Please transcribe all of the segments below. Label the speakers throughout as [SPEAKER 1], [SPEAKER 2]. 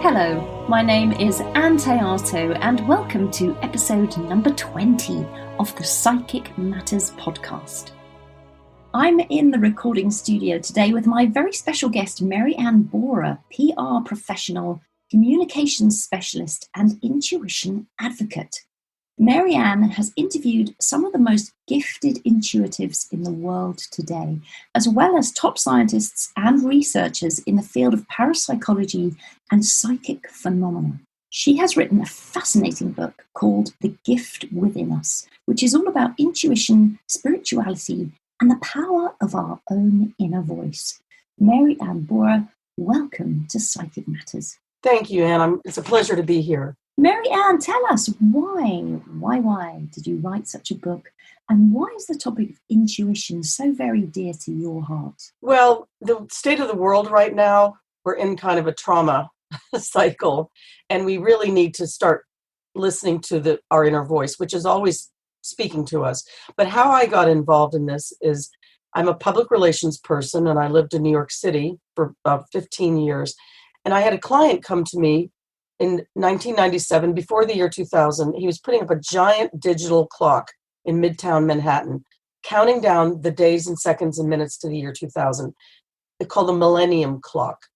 [SPEAKER 1] Hello, my name is Ann Théato and welcome to episode number 20 of the Psychic Matters podcast. I'm in the recording studio today with my very special guest, Ann Bohrer, PR professional, communications specialist and intuition advocate. Ann has interviewed some of the most gifted intuitives in the world today, as well as top scientists and researchers in the field of parapsychology and psychic phenomena. She has written a fascinating book called The Gift Within Us, which is all about intuition, spirituality, and the power of our own inner voice. Ann Bohrer, welcome to Psychic Matters.
[SPEAKER 2] Thank you, Ann. It's a pleasure to be here.
[SPEAKER 1] Ann, tell us why did you write such a book? And why is the topic of intuition so very dear to your heart?
[SPEAKER 2] Well, the state of the world right now, we're in kind of a trauma cycle, and we really need to start listening to our inner voice, which is always speaking to us. But how I got involved in this is I'm a public relations person, and I lived in New York City for about 15 years. And I had a client come to me in 1997, before the year 2000. He was putting up a giant digital clock in Midtown Manhattan, counting down the days and seconds and minutes to the year 2000. It's called the Millennium Clock.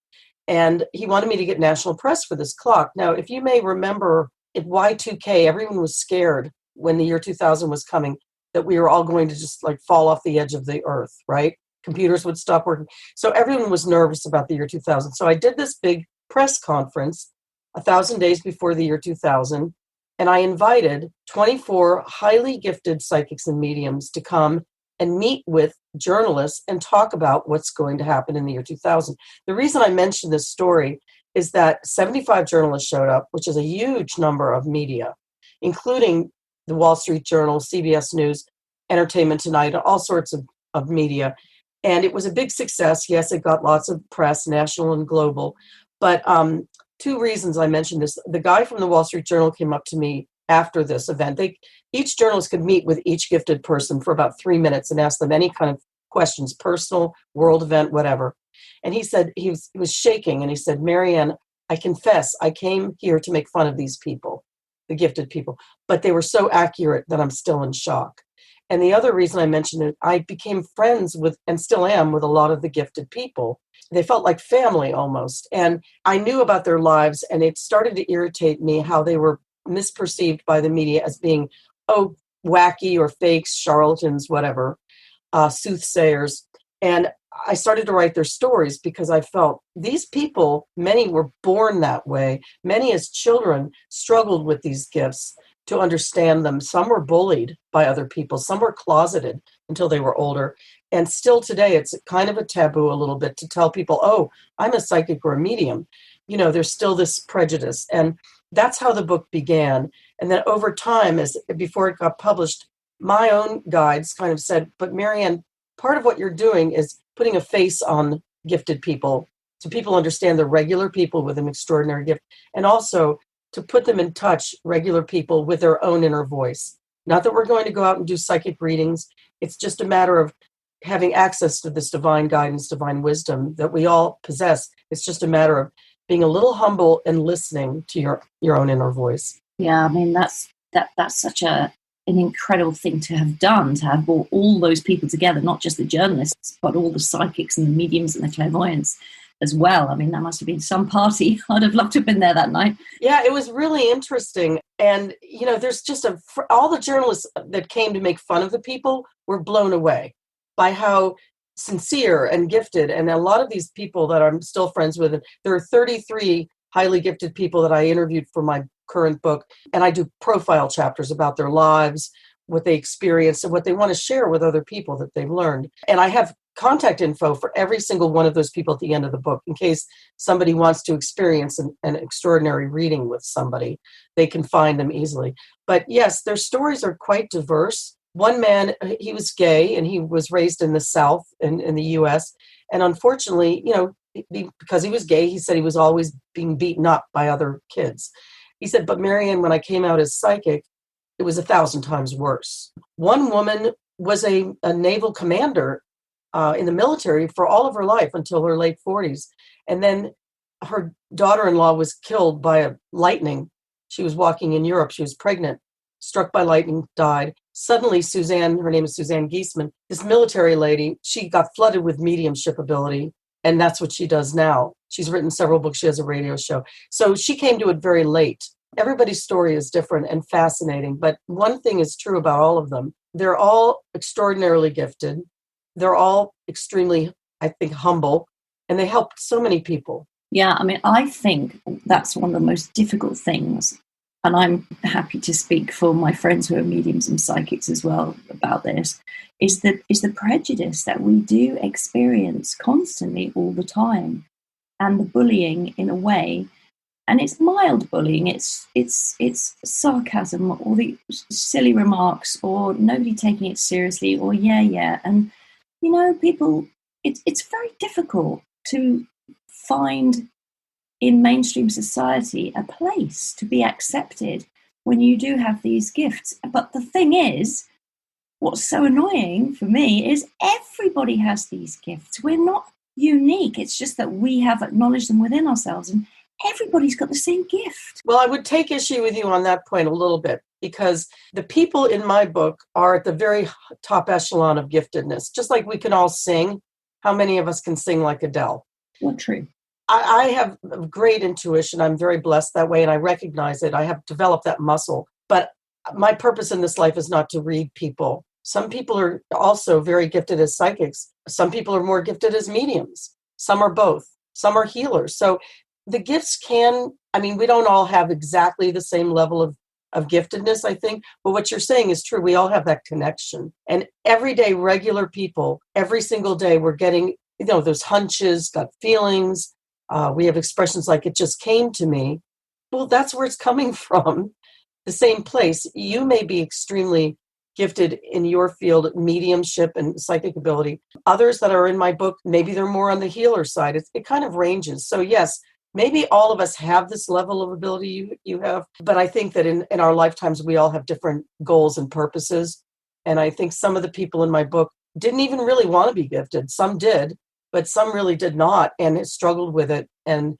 [SPEAKER 2] And he wanted me to get national press for this clock. Now, if you may remember, at Y2K, everyone was scared when the year 2000 was coming that we were all going to just like fall off the edge of the earth, right? Computers would stop working. So everyone was nervous about the year 2000. So I did this big press conference 1,000 days before the year 2000, and I invited 24 highly gifted psychics and mediums to come and meet with journalists and talk about what's going to happen in the year 2000. The reason I mention this story is that 75 journalists showed up, which is a huge number of media, including the Wall Street Journal, CBS News, Entertainment Tonight, all sorts of media. And it was a big success. Yes, it got lots of press, national and global. But two reasons I mentioned this. The guy from the Wall Street Journal came up to me after this event. Each journalist could meet with each gifted person for about 3 minutes and ask them any kind of questions, personal, world event, whatever. And he said, he was shaking, and he said, Ann, I confess, I came here to make fun of these people, the gifted people, but they were so accurate that I'm still in shock. And the other reason I mentioned it, I became friends with, and still am, with a lot of the gifted people. They felt like family almost. And I knew about their lives, and it started to irritate me how they were misperceived by the media as being, wacky or fakes, charlatans, whatever, soothsayers. And I started to write their stories because I felt these people, many were born that way. Many as children struggled with these gifts to understand them. Some were bullied by other people. Some were closeted until they were older. And still today, it's kind of a taboo a little bit to tell people, I'm a psychic or a medium. You know, there's still this prejudice. And that's how the book began. And then over time, before it got published, my own guides kind of said, but Ann, part of what you're doing is putting a face on gifted people so people understand they're regular people with an extraordinary gift. And also to put them in touch, regular people, with their own inner voice. Not that we're going to go out and do psychic readings. It's just a matter of having access to this divine guidance, divine wisdom that we all possess. It's just a matter of being a little humble and listening to your own inner voice.
[SPEAKER 1] Yeah, I mean, that's such an incredible thing to have done, to have brought all those people together, not just the journalists, but all the psychics and the mediums and the clairvoyants as well. I mean, that must have been some party. I'd have loved to have been there that night.
[SPEAKER 2] Yeah, it was really interesting. And, there's just all the journalists that came to make fun of the people were blown away by how sincere and gifted. And a lot of these people that I'm still friends with, there are 33 highly gifted people that I interviewed for my current book. And I do profile chapters about their lives, what they experienced, and what they want to share with other people that they've learned. And I have contact info for every single one of those people at the end of the book in case somebody wants to experience an extraordinary reading with somebody. They can find them easily. But yes, their stories are quite diverse. One man, he was gay, and he was raised in the South in the U.S. And unfortunately, because he was gay, he said he was always being beaten up by other kids. He said, but Ann, when I came out as psychic, it was 1,000 times worse. One woman was a naval commander in the military for all of her life until her late 40s. And then her daughter-in-law was killed by a lightning. She was walking in Europe. She was pregnant, struck by lightning, died. Suddenly, Suzanne, her name is Suzanne Giesman, this military lady, she got flooded with mediumship ability, and that's what she does now. She's written several books. She has a radio show. So she came to it very late. Everybody's story is different and fascinating, but one thing is true about all of them. They're all extraordinarily gifted. They're all extremely, I think, humble, and they helped so many people.
[SPEAKER 1] Yeah, I mean, I think that's one of the most difficult things, and I'm happy to speak for my friends who are mediums and psychics as well about this, is the prejudice that we do experience constantly all the time, and the bullying in a way, and it's mild bullying, it's sarcasm, or the silly remarks, or nobody taking it seriously, or yeah, and people, it's very difficult to find in mainstream society a place to be accepted when you do have these gifts. But the thing is, what's so annoying for me is everybody has these gifts. We're not unique. It's just that we have acknowledged them within ourselves, and everybody's got the same gift.
[SPEAKER 2] Well, I would take issue with you on that point a little bit, because the people in my book are at the very top echelon of giftedness. Just like we can all sing, how many of us can sing like Adele?
[SPEAKER 1] Well, true.
[SPEAKER 2] I have great intuition. I'm very blessed that way, and I recognize it. I have developed that muscle. But my purpose in this life is not to read people. Some people are also very gifted as psychics. Some people are more gifted as mediums. Some are both. Some are healers. So the gifts we don't all have exactly the same level of giftedness, I think. But what you're saying is true. We all have that connection. And everyday regular people, every single day, we're getting, those hunches, gut feelings. We have expressions like, it just came to me. Well, that's where it's coming from. The same place. You may be extremely gifted in your field, mediumship and psychic ability. Others that are in my book, maybe they're more on the healer side. It kind of ranges. So yes, maybe all of us have this level of ability you have, but I think that in our lifetimes, we all have different goals and purposes. And I think some of the people in my book didn't even really want to be gifted. Some did, but some really did not, and it struggled with it and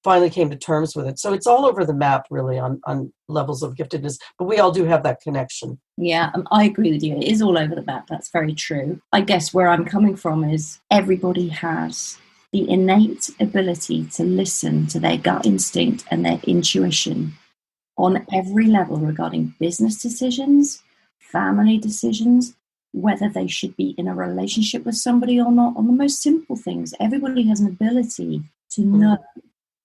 [SPEAKER 2] finally came to terms with it. So it's all over the map, really, on levels of giftedness, but we all do have that connection.
[SPEAKER 1] Yeah, I agree with you. It is all over the map. That's very true. I guess where I'm coming from is everybody has the innate ability to listen to their gut instinct and their intuition on every level regarding business decisions, family decisions, whether they should be in a relationship with somebody or not, on the most simple things. Everybody has an ability to know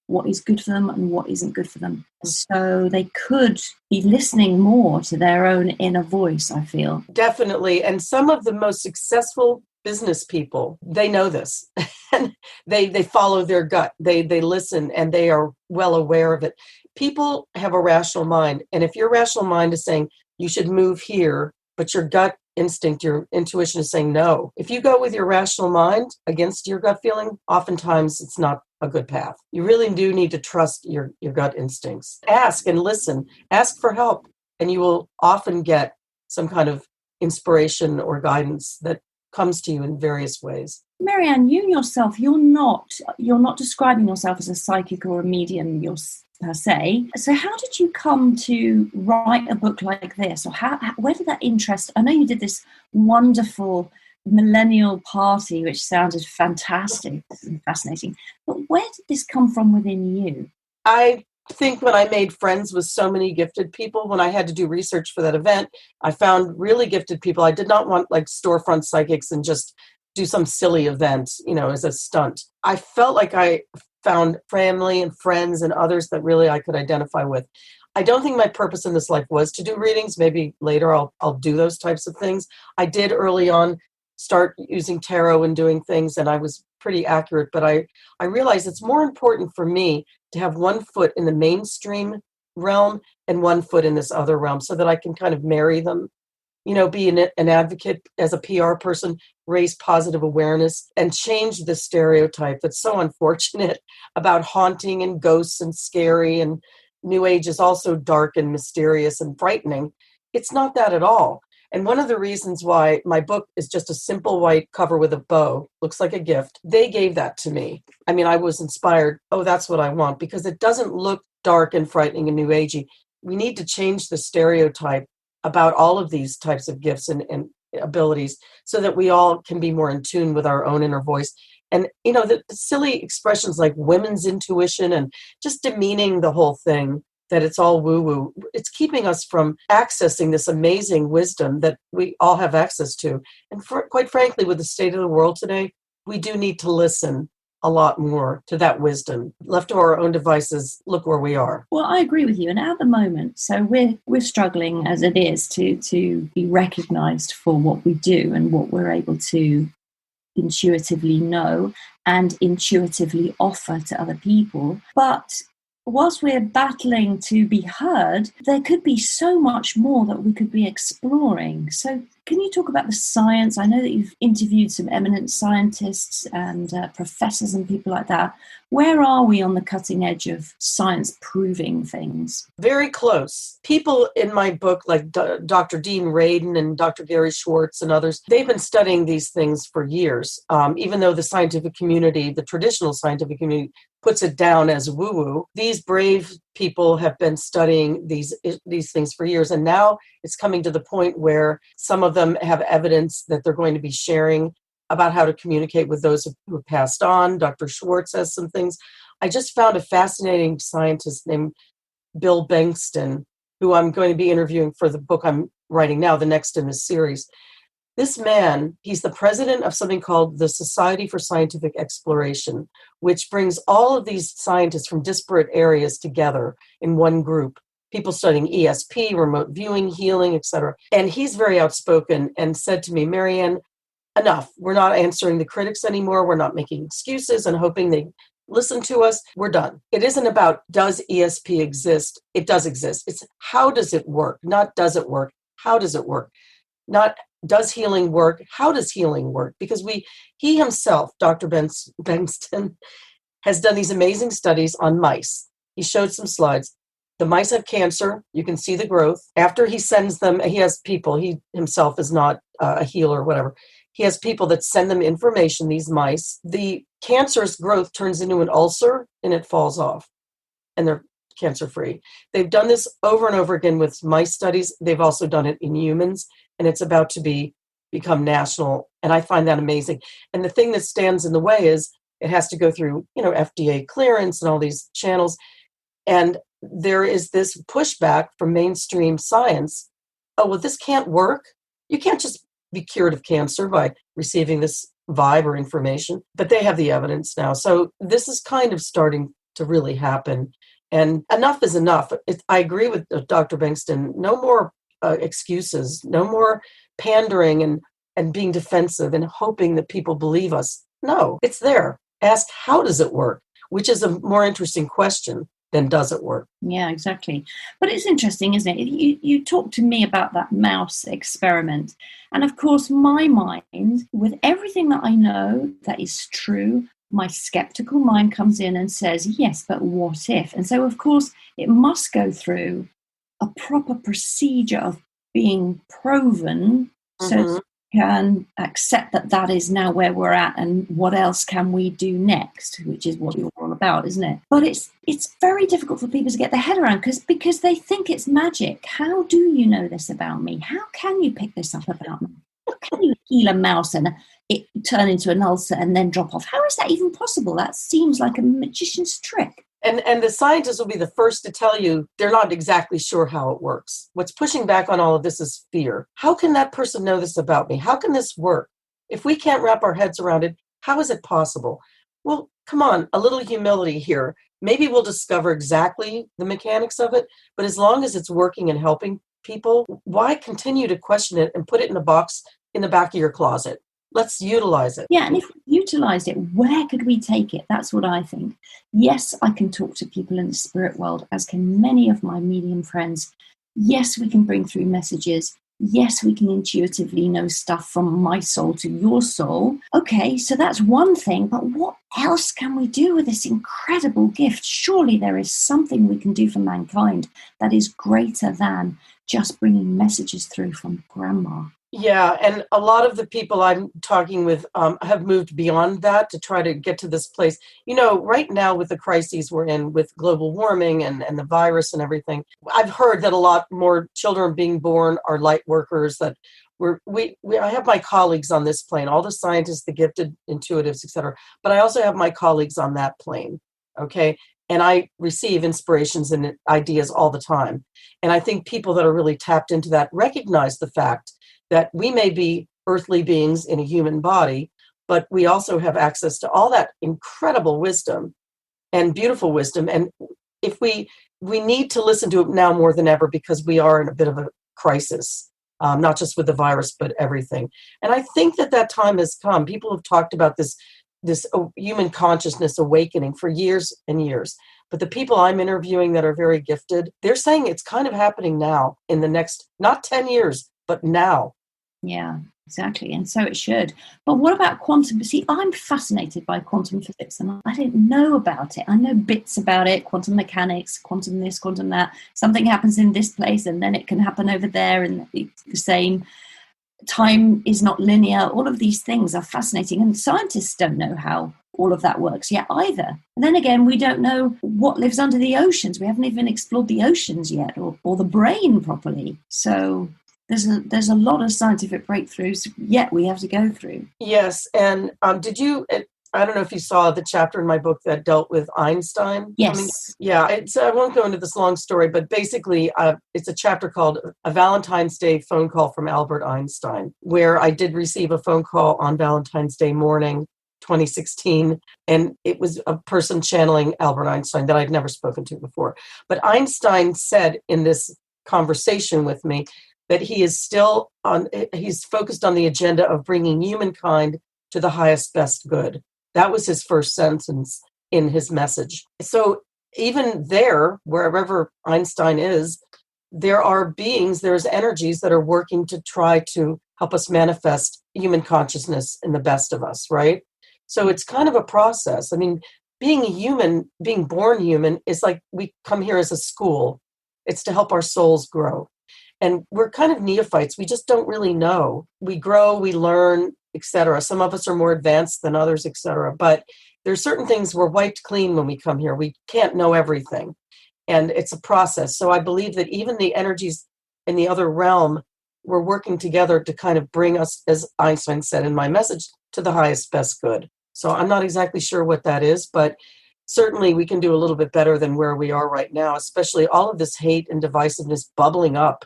[SPEAKER 1] what is good for them and what isn't good for them. So they could be listening more to their own inner voice, I feel.
[SPEAKER 2] Definitely. And some of the most successful business people, they know this. they follow their gut. They listen, and they are well aware of it. People have a rational mind. And if your rational mind is saying you should move here, but your gut instinct, your intuition is saying no. If you go with your rational mind against your gut feeling, oftentimes it's not a good path. You really do need to trust your gut instincts. Ask and listen. Ask for help, and you will often get some kind of inspiration or guidance that comes to you in various ways.
[SPEAKER 1] Marianne, you yourself, you're not describing yourself as a psychic or a medium per se. So how did you come to write a book like this? Or where did that interest? I know you did this wonderful millennial party, which sounded fantastic and fascinating. But where did this come from within you?
[SPEAKER 2] I think when I made friends with so many gifted people, when I had to do research for that event, I found really gifted people. I did not want like storefront psychics and just do some silly event, as a stunt. I felt like I found family and friends and others that really I could identify with. I don't think my purpose in this life was to do readings. Maybe later I'll do those types of things. I did early on start using tarot and doing things, and I was pretty accurate, but I realized it's more important for me to have one foot in the mainstream realm and one foot in this other realm so that I can kind of marry them, be an advocate as a PR person, raise positive awareness, and change the stereotype that's so unfortunate about haunting and ghosts and scary, and New Age is also dark and mysterious and frightening. It's not that at all. And one of the reasons why my book is just a simple white cover with a bow, looks like a gift, they gave that to me. I mean, I was inspired. Oh, that's what I want, because it doesn't look dark and frightening and new agey. We need to change the stereotype about all of these types of gifts and abilities so that we all can be more in tune with our own inner voice. And, the silly expressions like women's intuition and just demeaning the whole thing, that it's all woo-woo, it's keeping us from accessing this amazing wisdom that we all have access to. And quite frankly, with the state of the world today, we do need to listen a lot more to that wisdom. Left to our own devices, look where we are.
[SPEAKER 1] Well, I agree with you. And at the moment, so we're struggling as it is to be recognized for what we do and what we're able to intuitively know and intuitively offer to other people. But whilst we're battling to be heard, there could be so much more that we could be exploring. So can you talk about the science? I know that you've interviewed some eminent scientists and professors and people like that. Where are we on the cutting edge of science proving things?
[SPEAKER 2] Very close. People in my book, like Dr. Dean Radin and Dr. Gary Schwartz and others, they've been studying these things for years, even though the scientific community, the traditional scientific community, puts it down as woo-woo. These brave people have been studying these things for years, and now it's coming to the point where some of them have evidence that they're going to be sharing about how to communicate with those who have passed on. Dr. Schwartz has some things. I just found a fascinating scientist named Bill Bengtson, who I'm going to be interviewing for the book I'm writing now, the next in this series. This man, he's the president of something called the Society for Scientific Exploration, which brings all of these scientists from disparate areas together in one group. People studying ESP, remote viewing, healing, etc. And he's very outspoken and said to me, Marianne, enough. We're not answering the critics anymore. We're not making excuses and hoping they listen to us. We're done. It isn't about does ESP exist? It does exist. It's how does it work? Not does it work? How does it work? Not does healing work? How does healing work? Because he himself, Dr. Bengtson, has done these amazing studies on mice. He showed some slides. The mice have cancer. You can see the growth. After he sends them, he has people, he himself is not a healer or whatever. He has people that send them information, these mice. The cancerous growth turns into an ulcer and it falls off. And they're cancer-free. They've done this over and over again with mice studies. They've also done it in humans, and it's about to become national. And I find that amazing. And the thing that stands in the way is it has to go through, FDA clearance and all these channels. And there is this pushback from mainstream science. Oh, well, this can't work. You can't just be cured of cancer by receiving this vibe or information. But they have the evidence now. So this is kind of starting to really happen. And enough is enough. I agree with Dr. Bengtson. No more excuses. No more pandering and being defensive and hoping that people believe us. No, it's there. Ask, how does it work? Which is a more interesting question than does it work?
[SPEAKER 1] Yeah, exactly. But it's interesting, isn't it? You talked to me about that mouse experiment. And of course, my mind, with everything that I know that is true, my skeptical mind comes in and says, yes, but what if? And so, of course, it must go through a proper procedure of being proven so we can accept that is now where we're at and what else can we do next, which is what you're all about, isn't it? But it's very difficult for people to get their head around because they think it's magic. How do you know this about me? How can you pick this up about me? How can you heal a mouse and it turn into an ulcer and then drop off? How is that even possible? That seems like a magician's trick.
[SPEAKER 2] And the scientists will be the first to tell you they're not exactly sure how it works. What's pushing back on all of this is fear. How can that person know this about me? How can this work? If we can't wrap our heads around it, how is it possible? Well, come on, a little humility here. Maybe we'll discover exactly the mechanics of it, but as long as it's working and helping people, why continue to question it and put it in a box in the back of your closet? Let's utilize it.
[SPEAKER 1] Yeah, and if we utilized it, where could we take it? That's what I think. Yes, I can talk to people in the spirit world, as can many of my medium friends. Yes, we can bring through messages. Yes, we can intuitively know stuff from my soul to your soul. Okay, so that's one thing, but what else can we do with this incredible gift? Surely there is something we can do for mankind that is greater than just bringing messages through from grandma.
[SPEAKER 2] Yeah, and a lot of the people I'm talking with have moved beyond that to try to get to this place. Right now with the crises we're in with global warming and the virus and everything, I've heard that a lot more children being born are light workers, that I have my colleagues on this plane, all the scientists, the gifted intuitives, etc. But I also have my colleagues on that plane, okay? And I receive inspirations and ideas all the time. And I think people that are really tapped into that recognize the fact that we may be earthly beings in a human body, but we also have access to all that incredible wisdom and beautiful wisdom. And if we need to listen to it now more than ever, because we are in a bit of a crisis, not just with the virus, but everything. And I think that time has come. People have talked about this human consciousness awakening for years and years. But the people I'm interviewing that are very gifted, they're saying it's kind of happening now in the next, not 10 years, but now.
[SPEAKER 1] Yeah, exactly. And so it should. But what about quantum? See, I'm fascinated by quantum physics, and I didn't know about it. I know bits about it, quantum mechanics, quantum this, quantum that. Something happens in this place, and then it can happen over there, and it's the same. Time is not linear. All of these things are fascinating, and scientists don't know how all of that works yet either. And then again, we don't know what lives under the oceans. We haven't even explored the oceans yet, or the brain properly. So there's a lot of scientific breakthroughs yet we have to go through.
[SPEAKER 2] Yes, and did you? I don't know if you saw the chapter in my book that dealt with Einstein.
[SPEAKER 1] Yes.
[SPEAKER 2] I won't go into this long story, but basically it's a chapter called A Valentine's Day Phone Call from Albert Einstein, where I did receive a phone call on Valentine's Day morning, 2016, and it was a person channeling Albert Einstein that I'd never spoken to before. But Einstein said in this conversation with me that he's focused on the agenda of bringing humankind to the highest, best good. That was his first sentence in his message. So even there, wherever Einstein is, there's energies that are working to try to help us manifest human consciousness in the best of us, right? So it's kind of a process. I mean, being a human, being born human, is like we come here as a school. It's to help our souls grow. And we're kind of neophytes. We just don't really know. We grow, we learn, etc. Some of us are more advanced than others, etc. But there's certain things we're wiped clean when we come here. We can't know everything. And it's a process. So I believe that even the energies in the other realm were working together to kind of bring us, as Einstein said in my message, to the highest, best good. So I'm not exactly sure what that is, but certainly we can do a little bit better than where we are right now, especially all of this hate and divisiveness bubbling up.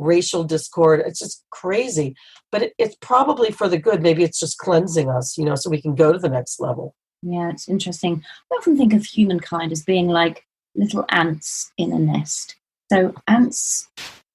[SPEAKER 2] Racial discord, it's just crazy, but it's probably for the good. Maybe it's just cleansing us, so we can go to the next level.
[SPEAKER 1] Yeah, it's interesting. I often think of humankind as being like little ants in a nest. So ants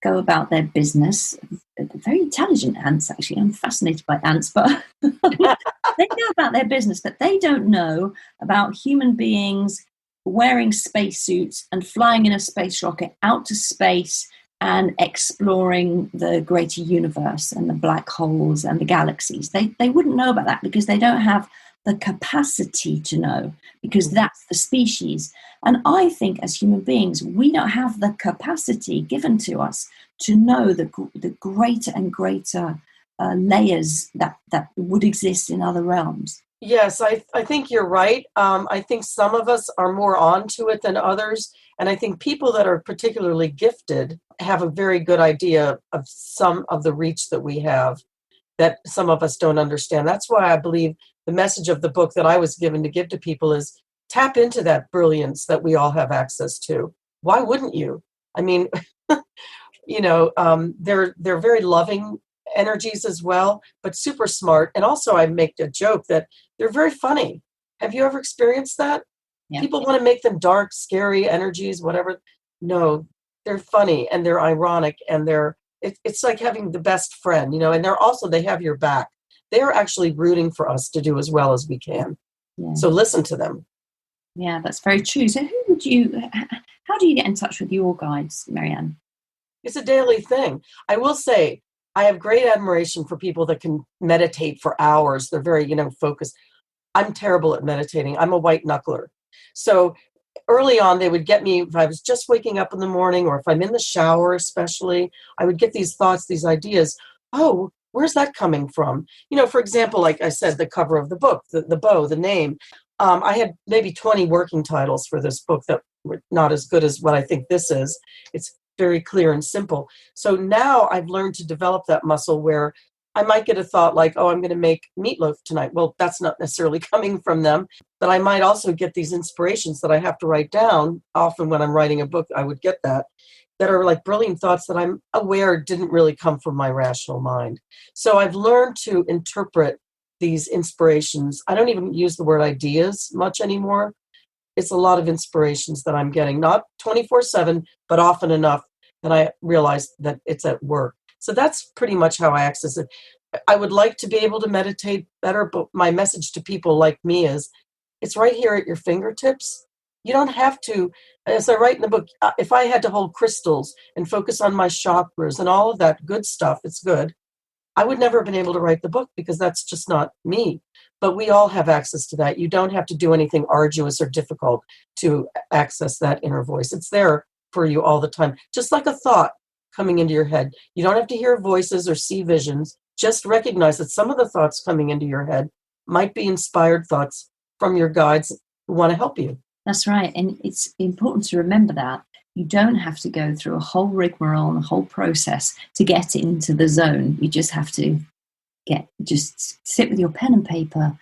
[SPEAKER 1] go about their business. Very intelligent ants, actually. I'm fascinated by ants, but they go about their business, but they don't know about human beings wearing spacesuits and flying in a space rocket out to space and exploring the greater universe and the black holes and the galaxies. They wouldn't know about that because they don't have the capacity to know, because that's the species. And I think as human beings, we don't have the capacity given to us to know the greater and greater layers that would exist in other realms.
[SPEAKER 2] Yes, I think you're right. I think some of us are more onto it than others. And I think people that are particularly gifted have a very good idea of some of the reach that we have that some of us don't understand. That's why I believe the message of the book that I was given to give to people is tap into that brilliance that we all have access to. Why wouldn't you? I mean, they're very loving energies as well, but super smart. And also I make a joke that they're very funny. Have you ever experienced that? Yeah. People want to make them dark, scary energies, whatever. No, they're funny and they're ironic and it's like having the best friend, and they have your back. They are actually rooting for us to do as well as we can. Yeah. So listen to them.
[SPEAKER 1] Yeah, that's very true. So how do you get in touch with your guides, Marianne?
[SPEAKER 2] It's a daily thing. I will say, I have great admiration for people that can meditate for hours. They're very, focused. I'm terrible at meditating. I'm a white knuckler. So early on, they would get me if I was just waking up in the morning, or if I'm in the shower, especially, I would get these thoughts, these ideas. Oh, where's that coming from? For example, like I said, the cover of the book, the bow, the name. I had maybe 20 working titles for this book that were not as good as what I think this is. It's very clear and simple. So now I've learned to develop that muscle where I might get a thought like, oh, I'm going to make meatloaf tonight. Well, that's not necessarily coming from them, but I might also get these inspirations that I have to write down. Often when I'm writing a book, I would get that are like brilliant thoughts that I'm aware didn't really come from my rational mind. So I've learned to interpret these inspirations. I don't even use the word ideas much anymore. It's a lot of inspirations that I'm getting, not 24/7, but often enough that I realize that it's at work. So that's pretty much how I access it. I would like to be able to meditate better, but my message to people like me is it's right here at your fingertips. You don't have to, as I write in the book, if I had to hold crystals and focus on my chakras and all of that good stuff, it's good. I would never have been able to write the book because that's just not me. But we all have access to that. You don't have to do anything arduous or difficult to access that inner voice. It's there for you all the time, just like a thought coming into your head. You don't have to hear voices or see visions. Just recognize that some of the thoughts coming into your head might be inspired thoughts from your guides who want to help you.
[SPEAKER 1] That's right. And it's important to remember that you don't have to go through a whole rigmarole and a whole process to get into the zone. You just have to just sit with your pen and paper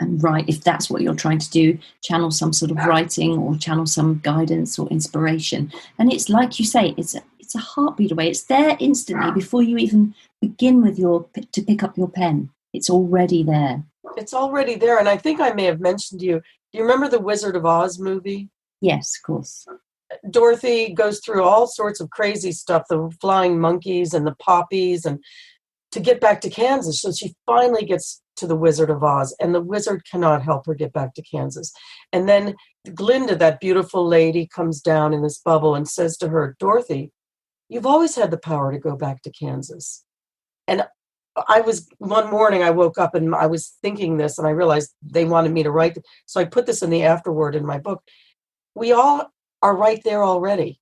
[SPEAKER 1] and write. If that's what you're trying to do, channel some sort of writing or channel some guidance or inspiration. And it's like you say, it's a heartbeat away. It's there instantly before you even begin with to pick up your pen. It's already there.
[SPEAKER 2] It's already there. And I think I may have mentioned to you, do you remember the Wizard of Oz movie?
[SPEAKER 1] Yes, of course.
[SPEAKER 2] Dorothy goes through all sorts of crazy stuff, the flying monkeys and the poppies, and to get back to Kansas. So she finally gets to the Wizard of Oz, and the wizard cannot help her get back to Kansas. And then Glinda, that beautiful lady, comes down in this bubble and says to her, Dorothy, you've always had the power to go back to Kansas. And one morning I woke up and I was thinking this, and I realized they wanted me to write. So I put this in the afterword in my book. We all are right there already.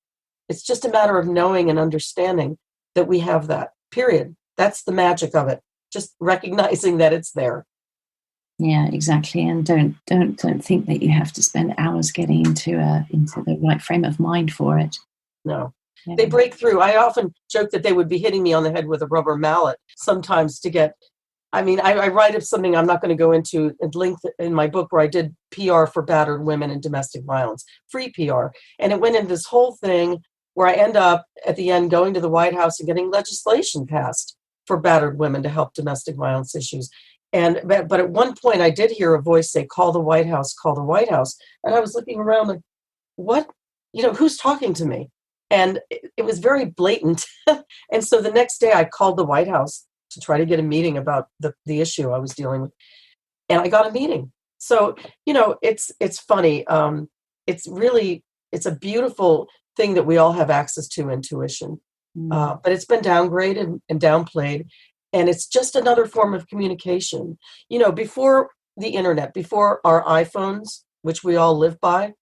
[SPEAKER 2] It's just a matter of knowing and understanding that we have that, period. That's the magic of it. Just recognizing that it's there.
[SPEAKER 1] Yeah, exactly. And don't think that you have to spend hours getting into the right frame of mind for it.
[SPEAKER 2] No. Yeah. They break through. I often joke that they would be hitting me on the head with a rubber mallet sometimes to get, I write up something I'm not going to go into at length in my book where I did PR for battered women and domestic violence, free PR. And it went into this whole thing where I end up at the end going to the White House and getting legislation passed for battered women to help domestic violence issues. But at one point I did hear a voice say, call the White House, call the White House. And I was looking around like, what? Who's talking to me? And it was very blatant. And so the next day I called the White House to try to get a meeting about the issue I was dealing with. And I got a meeting. So, it's funny. It's a beautiful thing that we all have access to, intuition. But it's been downgraded and downplayed. And it's just another form of communication. Before the internet, before our iPhones, which we all live by,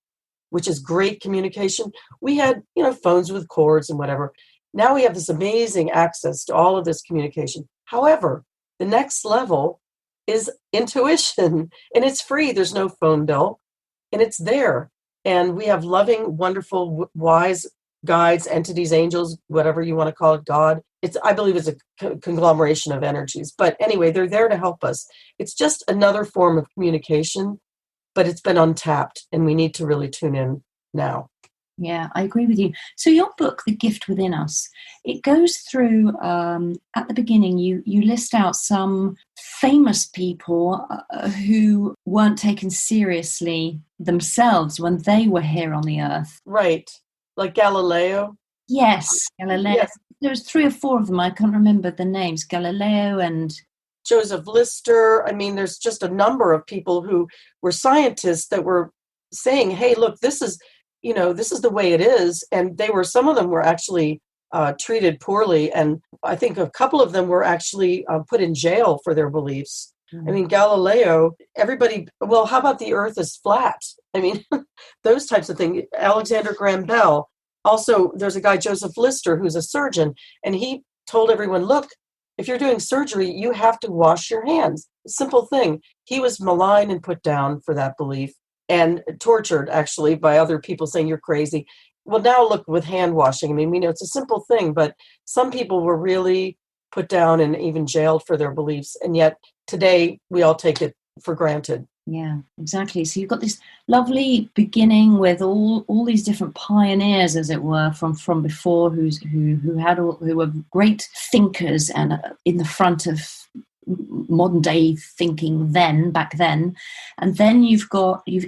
[SPEAKER 2] which is great communication, we had, phones with cords and whatever. Now we have this amazing access to all of this communication. However, the next level is intuition, and it's free. There's no phone bill, and it's there. And we have loving, wonderful, wise guides, entities, angels, whatever you want to call it, God. I believe it's a conglomeration of energies. But anyway, they're there to help us. It's just another form of communication, but it's been untapped, and we need to really tune in now.
[SPEAKER 1] Yeah, I agree with you. So your book, The Gift Within Us, it goes through, at the beginning, you list out some famous people who weren't taken seriously themselves when they were here on the earth.
[SPEAKER 2] Right. Like Galileo?
[SPEAKER 1] Yes, Galileo. Yes. There was 3 or 4 of them. I can't remember the names. Galileo and
[SPEAKER 2] Joseph Lister. There's just a number of people who were scientists that were saying, hey, look, this is the way it is. And some of them were actually treated poorly. And I think a couple of them were actually put in jail for their beliefs. Mm-hmm. Galileo, how about the earth is flat? I mean, those types of things. Alexander Graham Bell. Also, there's a guy, Joseph Lister, who's a surgeon, and he told everyone, look, if you're doing surgery, you have to wash your hands. Simple thing. He was maligned and put down for that belief and tortured, actually, by other people saying you're crazy. Well, now look with hand washing. I mean, we know it's a simple thing, but some people were really put down and even jailed for their beliefs. And yet today we all take it for granted.
[SPEAKER 1] Yeah, exactly. So you've got this lovely beginning with all these different pioneers, as it were, from before, who were great thinkers and in the front of modern day thinking back then. And then you've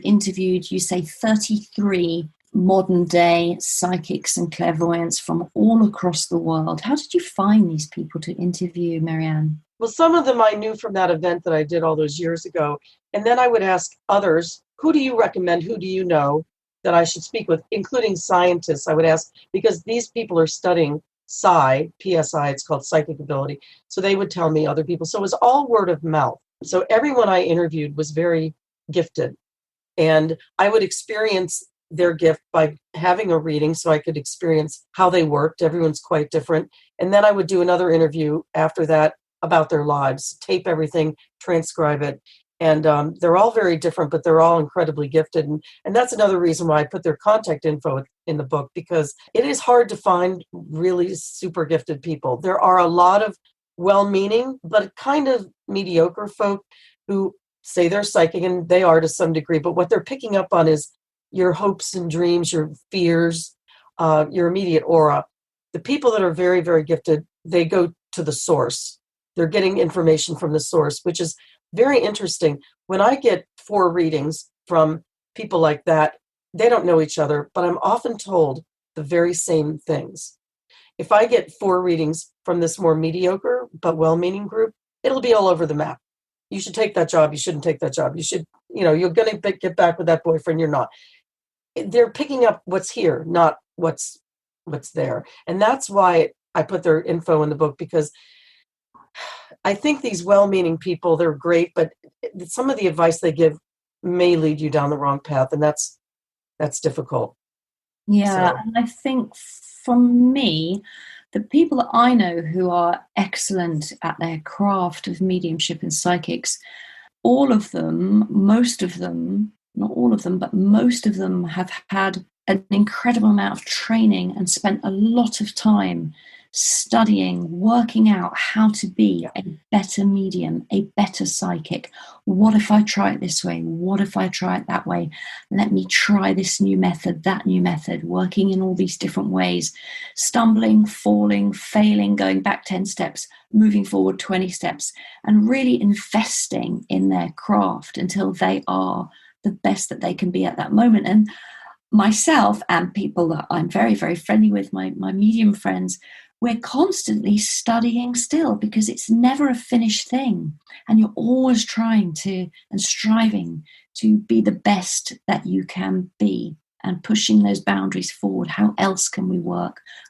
[SPEAKER 1] interviewed, you say, 33 modern day psychics and clairvoyants from all across the world. How did you find these people to interview, Marianne?
[SPEAKER 2] Well, some of them I knew from that event that I did all those years ago. And then I would ask others, who do you recommend? Who do you know that I should speak with, including scientists? I would ask, because these people are studying PSI, it's called psychic ability. So they would tell me other people. So it was all word of mouth. So everyone I interviewed was very gifted. And I would experience their gift by having a reading so I could experience how they worked. Everyone's quite different. And then I would do another interview after that about their lives, tape everything, transcribe it. And they're all very different, but they're all incredibly gifted. And that's another reason why I put their contact info in the book, because it is hard to find really super gifted people. There are a lot of well-meaning, but kind of mediocre folk who say they're psychic, and they are to some degree, but what they're picking up on is your hopes and dreams, your fears, your immediate aura. The people that are very, very gifted, they go to the source. They're getting information from the source, which is very interesting. When I get 4 readings from people like that, they don't know each other, but I'm often told the very same things. If I get 4 readings from this more mediocre but well-meaning group, it'll be all over the map. You should take that job. You shouldn't take that job. You should, you're going to get back with that boyfriend. You're not. They're picking up what's here, not what's there. And that's why I put their info in the book, because I think these well-meaning people, they're great, but some of the advice they give may lead you down the wrong path, and that's difficult.
[SPEAKER 1] Yeah, and I think for me, the people that I know who are excellent at their craft of mediumship and psychics, all of them, most of them, not all of them, but most of them have had an incredible amount of training and spent a lot of time studying, working out how to be a better medium, a better psychic. What if I try it this way? What if I try it that way? Let me try this new method, that new method, working in all these different ways, stumbling, falling, failing, going back 10 steps, moving forward 20 steps, and really investing in their craft until they are the best that they can be at that moment. And myself and people that I'm very, very friendly with, my medium friends, we're constantly studying still, because it's never a finished thing. And you're always trying to and striving to be the best that you can be and pushing those boundaries forward. How else can we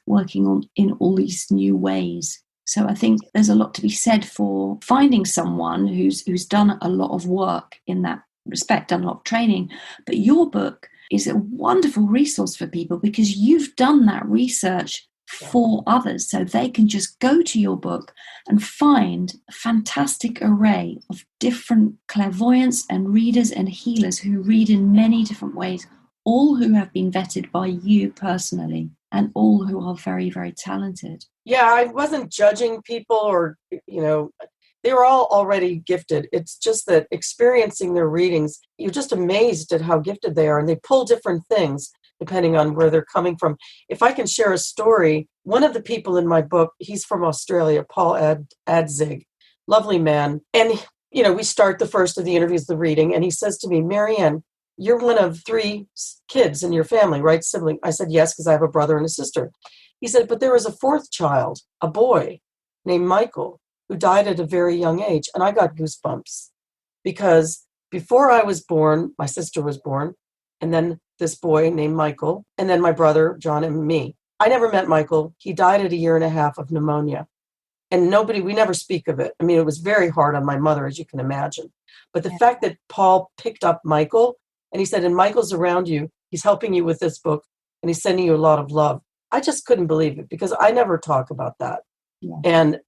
[SPEAKER 1] working on in all these new ways? So I think there's a lot to be said for finding someone who's done a lot of work in that respect, done a lot of training. But your book is a wonderful resource for people, because you've done that research for others, so they can just go to your book and find a fantastic array of different clairvoyants and readers and healers who read in many different ways, all who have been vetted by you personally, and all who are very, very talented.
[SPEAKER 2] Yeah, I wasn't judging people, or they were all already gifted. It's just that experiencing their readings, you're just amazed at how gifted they are, and they pull different things depending on where they're coming from. If I can share a story, one of the people in my book, he's from Australia, Paul Adzig, lovely man. And, we start the first of the interviews, the reading, and he says to me, Marianne, you're one of 3 kids in your family, right? Sibling. I said, yes, because I have a brother and a sister. He said, but there was a 4th child, a boy named Michael, who died at a very young age. And I got goosebumps, because before I was born, my sister was born, and then this boy named Michael, and then my brother, John, and me. I never met Michael. He died at a 1.5 years of pneumonia. And we never speak of it. I mean, it was very hard on my mother, as you can imagine. But the fact that Paul picked up Michael And he said, and Michael's around you. He's helping you with this book, and he's sending you a lot of love. I just couldn't believe it because I never talk about that.
[SPEAKER 1] Yeah.
[SPEAKER 2] And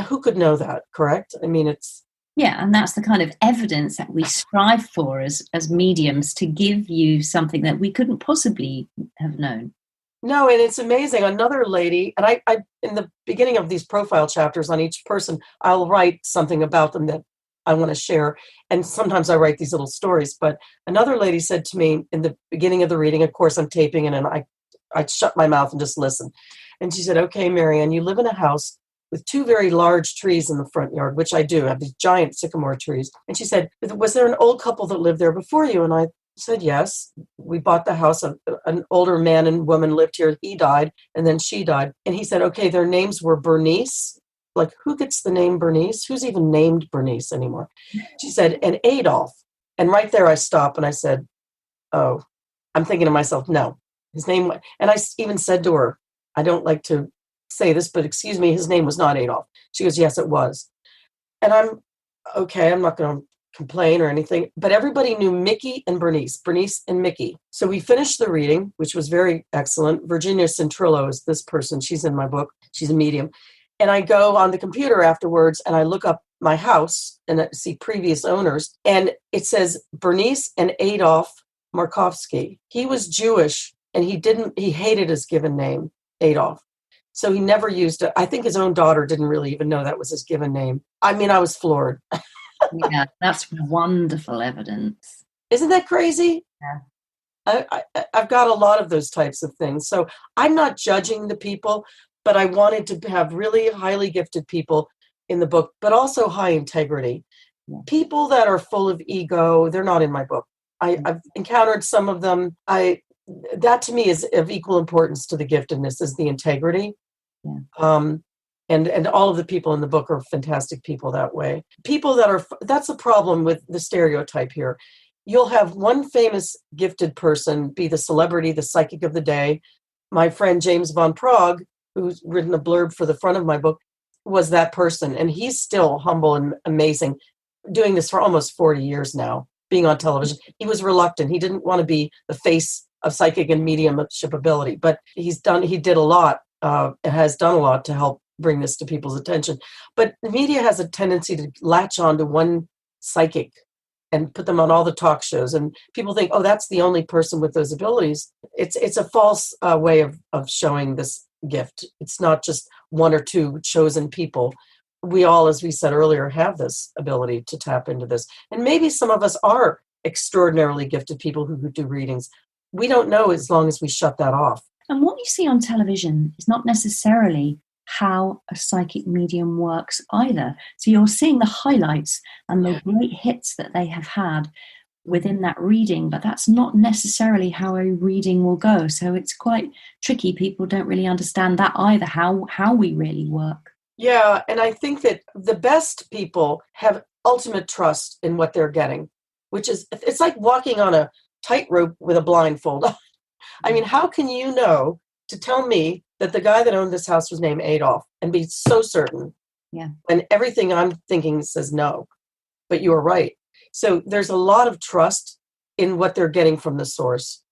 [SPEAKER 2] who could know that, correct? I mean, it's...
[SPEAKER 1] Yeah, and that's the kind of evidence that we strive for as mediums, to give you something that we couldn't possibly have known.
[SPEAKER 2] No, and it's amazing. Another lady, and I in the beginning of these profile chapters on each person, I'll write something about them that I want to share. And sometimes I write these little stories. But another lady said to me in the beginning of the reading, of course, I'm taping it, and I shut my mouth and just listen. And she said, okay, Marianne, you live in a house with two very large trees in the front yard, which I do. I have these giant sycamore trees. And she said, was there an old couple that lived there before you? And I said, yes. We bought the house. An older man and woman lived here. He died, and then she died. And he said, okay, their names were Bernice. Like, who gets the name Bernice? Who's even named Bernice anymore? She said, and Adolf. And right there I stopped and I said, oh, I'm thinking to myself, no, his name. And I even said to her, I don't like to say this, but excuse me, his name was not Adolf. She goes, yes, it was. And I'm okay. I'm not going to complain or anything, but everybody knew Mickey and Bernice and Mickey. So we finished the reading, which was very excellent. Virginia Centrillo is this person. She's in my book. She's a medium. And I go on the computer afterwards and I look up my house and I see previous owners. And it says Bernice and Adolf Markovsky. He was Jewish and he hated his given name, Adolf. So he never used it. I think his own daughter didn't really even know that was his given name. I mean, I was floored.
[SPEAKER 1] Yeah, that's wonderful evidence.
[SPEAKER 2] Isn't that crazy?
[SPEAKER 1] Yeah.
[SPEAKER 2] I've got a lot of those types of things. So I'm not judging the people, but I wanted to have really highly gifted people in the book, but also high integrity. Yeah. People that are full of ego, they're not in my book. I've encountered some of them. That to me is of equal importance to the giftedness is the integrity. Yeah. And all of the people in the book are fantastic people that way. People that's the problem with the stereotype here. You'll have one famous gifted person be the celebrity, the psychic of the day. My friend James Von Prague, who's written a blurb for the front of my book, was that person. And he's still humble and amazing, doing this for almost 40 years now, being on television. He was reluctant. He didn't want to be the face of psychic and mediumship ability, but he did a lot, has done a lot to help bring this to people's attention. But the media has a tendency to latch on to one psychic and put them on all the talk shows. And people think, oh, that's the only person with those abilities. It's a false way of showing this gift. It's not just one or two chosen people. We all, as we said earlier, have this ability to tap into this. And maybe some of us are extraordinarily gifted people who do readings. We don't know as long as we shut that off.
[SPEAKER 1] And what you see on television is not necessarily how a psychic medium works either. So you're seeing the highlights and the great hits that they have had within that reading, but that's not necessarily how a reading will go. So it's quite tricky. People don't really understand that either, how we really work.
[SPEAKER 2] Yeah, and I think that the best people have ultimate trust in what they're getting, which is, it's like walking on a tightrope with a blindfold. I mean, how can you know to tell me that the guy that owned this house was named Adolf and be so certain?
[SPEAKER 1] Yeah.
[SPEAKER 2] And everything I'm thinking says no, but you are right. So there's a lot of trust in what they're getting from the source.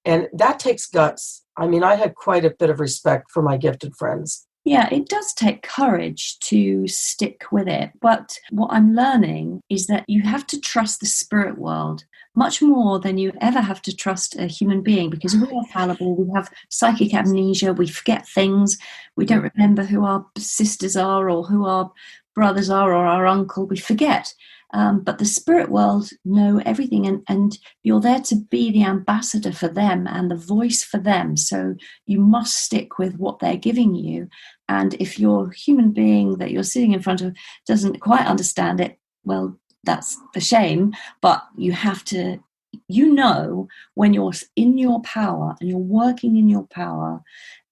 [SPEAKER 2] And that takes guts. I mean, I had quite a bit of respect for my gifted friends.
[SPEAKER 1] Yeah, it does take courage to stick with it. But what I'm learning is that you have to trust the spirit world much more than you ever have to trust a human being, because we are fallible. We have psychic amnesia. We forget things. We don't remember who our sisters are or who our brothers are or our uncle. We forget. But the spirit world know everything, and you're there to be the ambassador for them and the voice for them. So you must stick with what they're giving you. And if your human being that you're sitting in front of doesn't quite understand it, well, that's a shame. But you have to, when you're in your power and you're working in your power.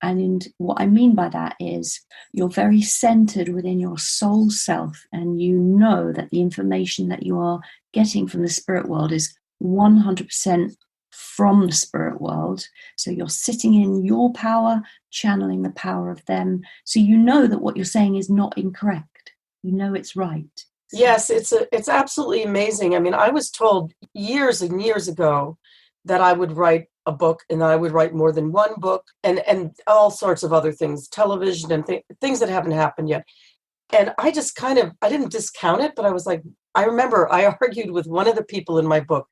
[SPEAKER 1] And what I mean by that is you're very centered within your soul self, and you know that the information that you are getting from the spirit world is 100% from the spirit world. So you're sitting in your power, channeling the power of them. So you know that what you're saying is not incorrect. You know it's right.
[SPEAKER 2] Yes, it's absolutely amazing. I mean, I was told years and years ago that I would write a book and that I would write more than one book and all sorts of other things, television and things that haven't happened yet. And I just I didn't discount it, but I was like, I remember I argued with one of the people in my book,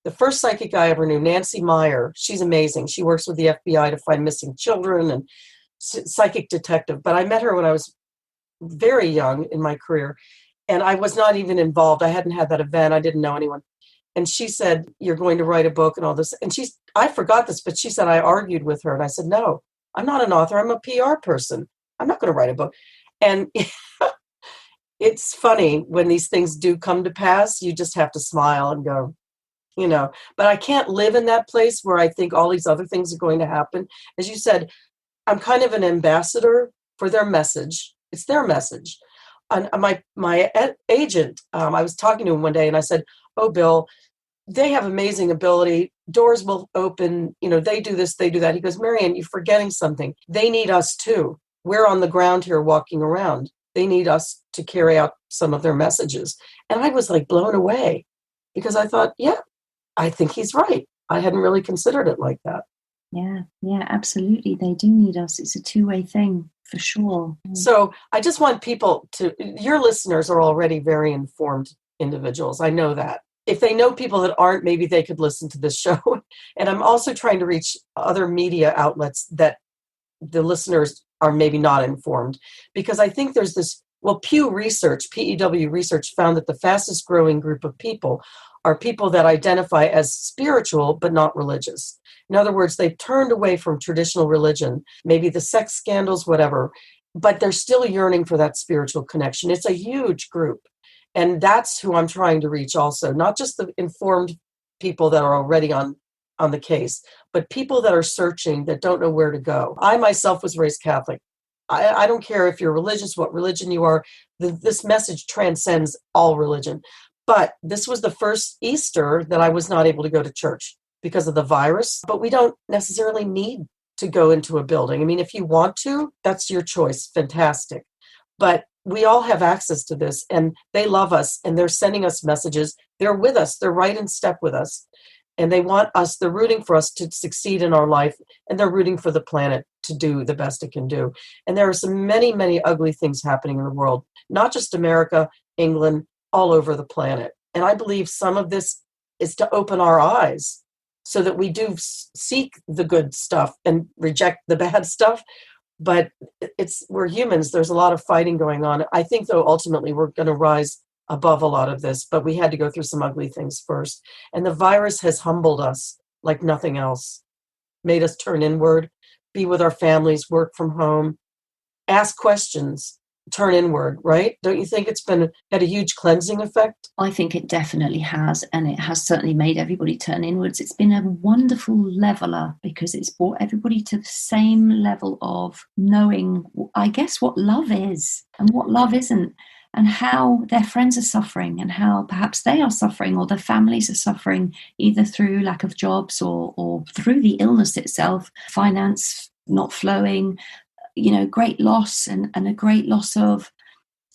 [SPEAKER 2] the first psychic I ever knew, Nancy Meyer. She's amazing. She works with the FBI to find missing children and psychic detective. But I met her when I was very young in my career. And I was not even involved. I hadn't had that event. I didn't know anyone. And she said, "You're going to write a book and all this." And I forgot this, but she said, I argued with her. And I said, "No, I'm not an author. I'm a PR person. I'm not going to write a book." And it's funny when these things do come to pass, you just have to smile and go, but I can't live in that place where I think all these other things are going to happen. As you said, I'm kind of an ambassador for their message. It's their message. And my agent, I was talking to him one day and I said, "Oh, Bill, they have amazing ability. Doors will open. They do this, they do that." He goes, "Marianne, you're forgetting something. They need us too. We're on the ground here walking around. They need us to carry out some of their messages." And I was like blown away because I thought, yeah, I think he's right. I hadn't really considered it like that.
[SPEAKER 1] Yeah, absolutely. They do need us. It's a two-way thing for sure.
[SPEAKER 2] So I just want people your listeners are already very informed individuals. I know that. If they know people that aren't, maybe they could listen to this show. And I'm also trying to reach other media outlets that the listeners are maybe not informed, because I think there's this, Pew Research, PEW Research, found that the fastest growing group of people are people that identify as spiritual but not religious. In other words, they've turned away from traditional religion, maybe the sex scandals, whatever, but they're still yearning for that spiritual connection. It's a huge group. And that's who I'm trying to reach also, not just the informed people that are already on the case, but people that are searching, that don't know where to go. I myself was raised Catholic. I don't care if you're religious, what religion you are. This message transcends all religion. But this was the first Easter that I was not able to go to church because of the virus. But we don't necessarily need to go into a building. I mean, if you want to, that's your choice. Fantastic. But we all have access to this, and they love us, and they're sending us messages. They're with us. They're right in step with us. And they want us, they're rooting for us to succeed in our life, and they're rooting for the planet to do the best it can do. And there are some many, many ugly things happening in the world, not just America, England, all over the planet. And I believe some of this is to open our eyes so that we do seek the good stuff and reject the bad stuff. But we're humans. There's a lot of fighting going on. I think, though, ultimately we're going to rise above a lot of this, but we had to go through some ugly things first. And the virus has humbled us like nothing else, made us turn inward, be with our families, work from home, ask questions, turn inward, right? Don't you think it's had a huge cleansing effect?
[SPEAKER 1] I think it definitely has, and it has certainly made everybody turn inwards. It's been a wonderful leveler because it's brought everybody to the same level of knowing, I guess, what love is and what love isn't, and how their friends are suffering and how perhaps they are suffering or their families are suffering, either through lack of jobs or through the illness itself, finance not flowing, great loss and a great loss of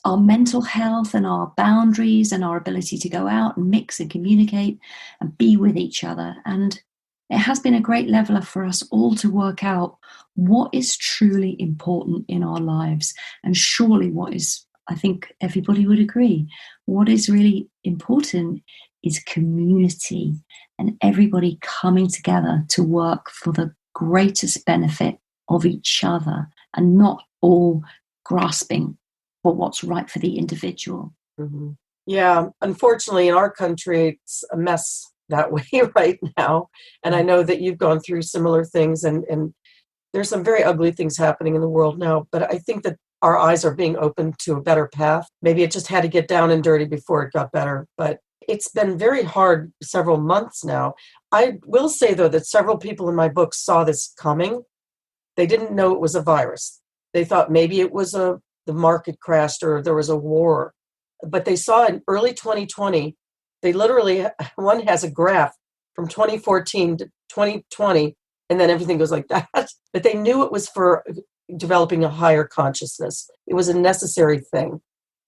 [SPEAKER 1] our mental health and our boundaries and our ability to go out and mix and communicate and be with each other. And it has been a great leveler for us all to work out what is truly important in our lives. And surely what is, I think everybody would agree, what is really important is community and everybody coming together to work for the greatest benefit of each other and not all grasping for what's right for the individual.
[SPEAKER 2] Mm-hmm. Yeah, unfortunately, in our country, it's a mess that way right now. And I know that you've gone through similar things, and there's some very ugly things happening in the world now. But I think that our eyes are being opened to a better path. Maybe it just had to get down and dirty before it got better. But it's been very hard several months now. I will say, though, that several people in my book saw this coming. They didn't know it was a virus. They thought maybe it was the market crashed or there was a war. But they saw in early 2020, they literally, one has a graph from 2014 to 2020, and then everything goes like that. But they knew it was for developing a higher consciousness. It was a necessary thing.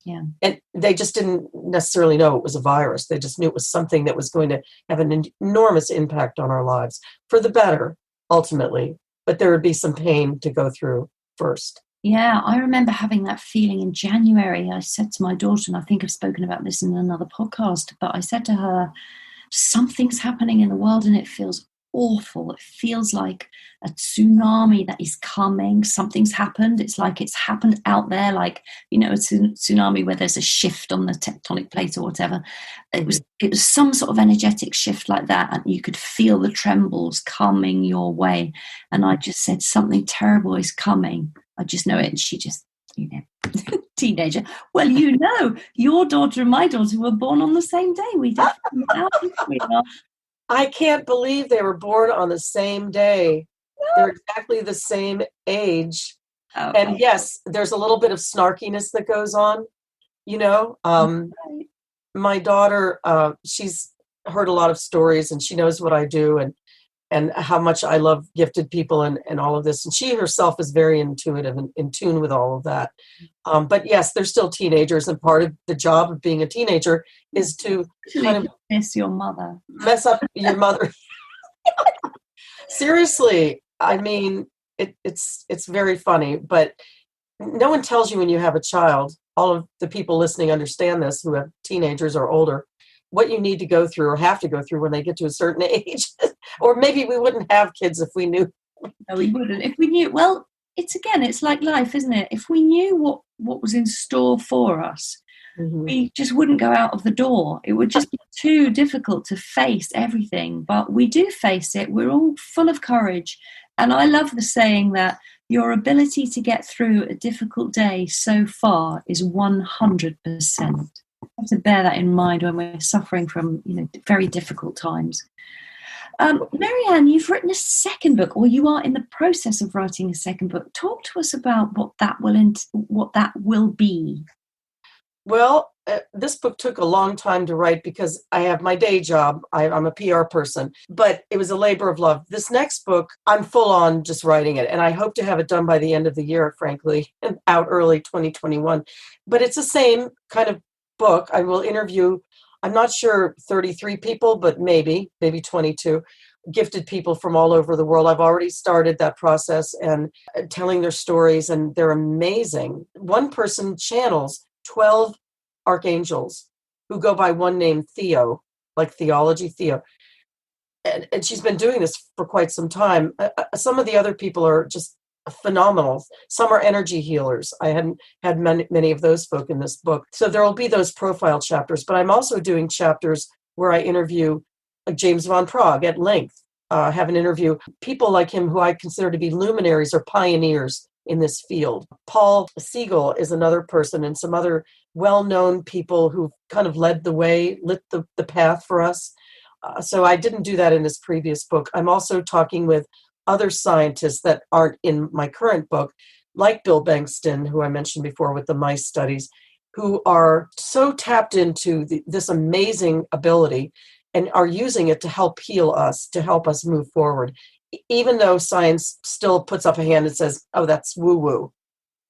[SPEAKER 1] Yeah.
[SPEAKER 2] And they just didn't necessarily know it was a virus. They just knew it was something that was going to have an enormous impact on our lives for the better, ultimately. But there would be some pain to go through first.
[SPEAKER 1] Yeah, I remember having that feeling in January. I said to my daughter, and I think I've spoken about this in another podcast, but I said to her, something's happening in the world and it feels awful. It feels like a tsunami that is coming. Something's happened. It's like it's happened out there, like, a tsunami where there's a shift on the tectonic plate or whatever. It was some sort of energetic shift like that, and you could feel the trembles coming your way. And I just said, something terrible is coming. I just know it. And she just, teenager. Well, your daughter and my daughter were born on the same day. We definitely are.
[SPEAKER 2] I can't believe they were born on the same day. They're exactly the same age. Oh, and yes, there's a little bit of snarkiness that goes on, My daughter, she's heard a lot of stories and she knows what I do and how much I love gifted people and all of this. And she herself is very intuitive and in tune with all of that. But yes, they're still teenagers, and part of the job of being a teenager is to kind of
[SPEAKER 1] mess your mother.
[SPEAKER 2] Mess up your mother. Seriously, I mean, it's very funny, but no one tells you when you have a child. All of the people listening understand this who have teenagers or older, what you need to go through or have to go through when they get to a certain age. Or maybe we wouldn't have kids if we knew.
[SPEAKER 1] No, we wouldn't. If we knew, well, it's like life, isn't it? If we knew what was in store for us, we just wouldn't go out of the door. It would just be too difficult to face everything. But we do face it. We're all full of courage. And I love the saying that your ability to get through a difficult day so far is 100%. We have to bear that in mind when we're suffering from, very difficult times. Marianne, you've written a second book, or you are in the process of writing a second book. Talk to us about what that will be.
[SPEAKER 2] Well, this book took a long time to write because I have my day job. I'm a PR person, but it was a labor of love. This next book, I'm full on just writing it, and I hope to have it done by the end of the year, frankly, and out early 2021. But it's the same kind of book. I will interview, I'm not sure 33 people, but maybe 22 gifted people from all over the world. I've already started that process and telling their stories, and they're amazing. One person channels 12 archangels who go by one name, Theo, like theology, Theo. And she's been doing this for quite some time. Some of the other people are just phenomenal. Some are energy healers. I hadn't had many of those folk in this book. So there will be those profile chapters, but I'm also doing chapters where I interview like James von Prague at length, have an interview, people like him who I consider to be luminaries or pioneers in this field. Paul Siegel is another person, and some other well-known people who've kind of led the way, lit the path for us. So I didn't do that in this previous book. I'm also talking with other scientists that aren't in my current book, like Bill Bankston, who I mentioned before with the mice studies, who are so tapped into this amazing ability and are using it to help heal us, to help us move forward. Even though science still puts up a hand and says, oh, that's woo-woo.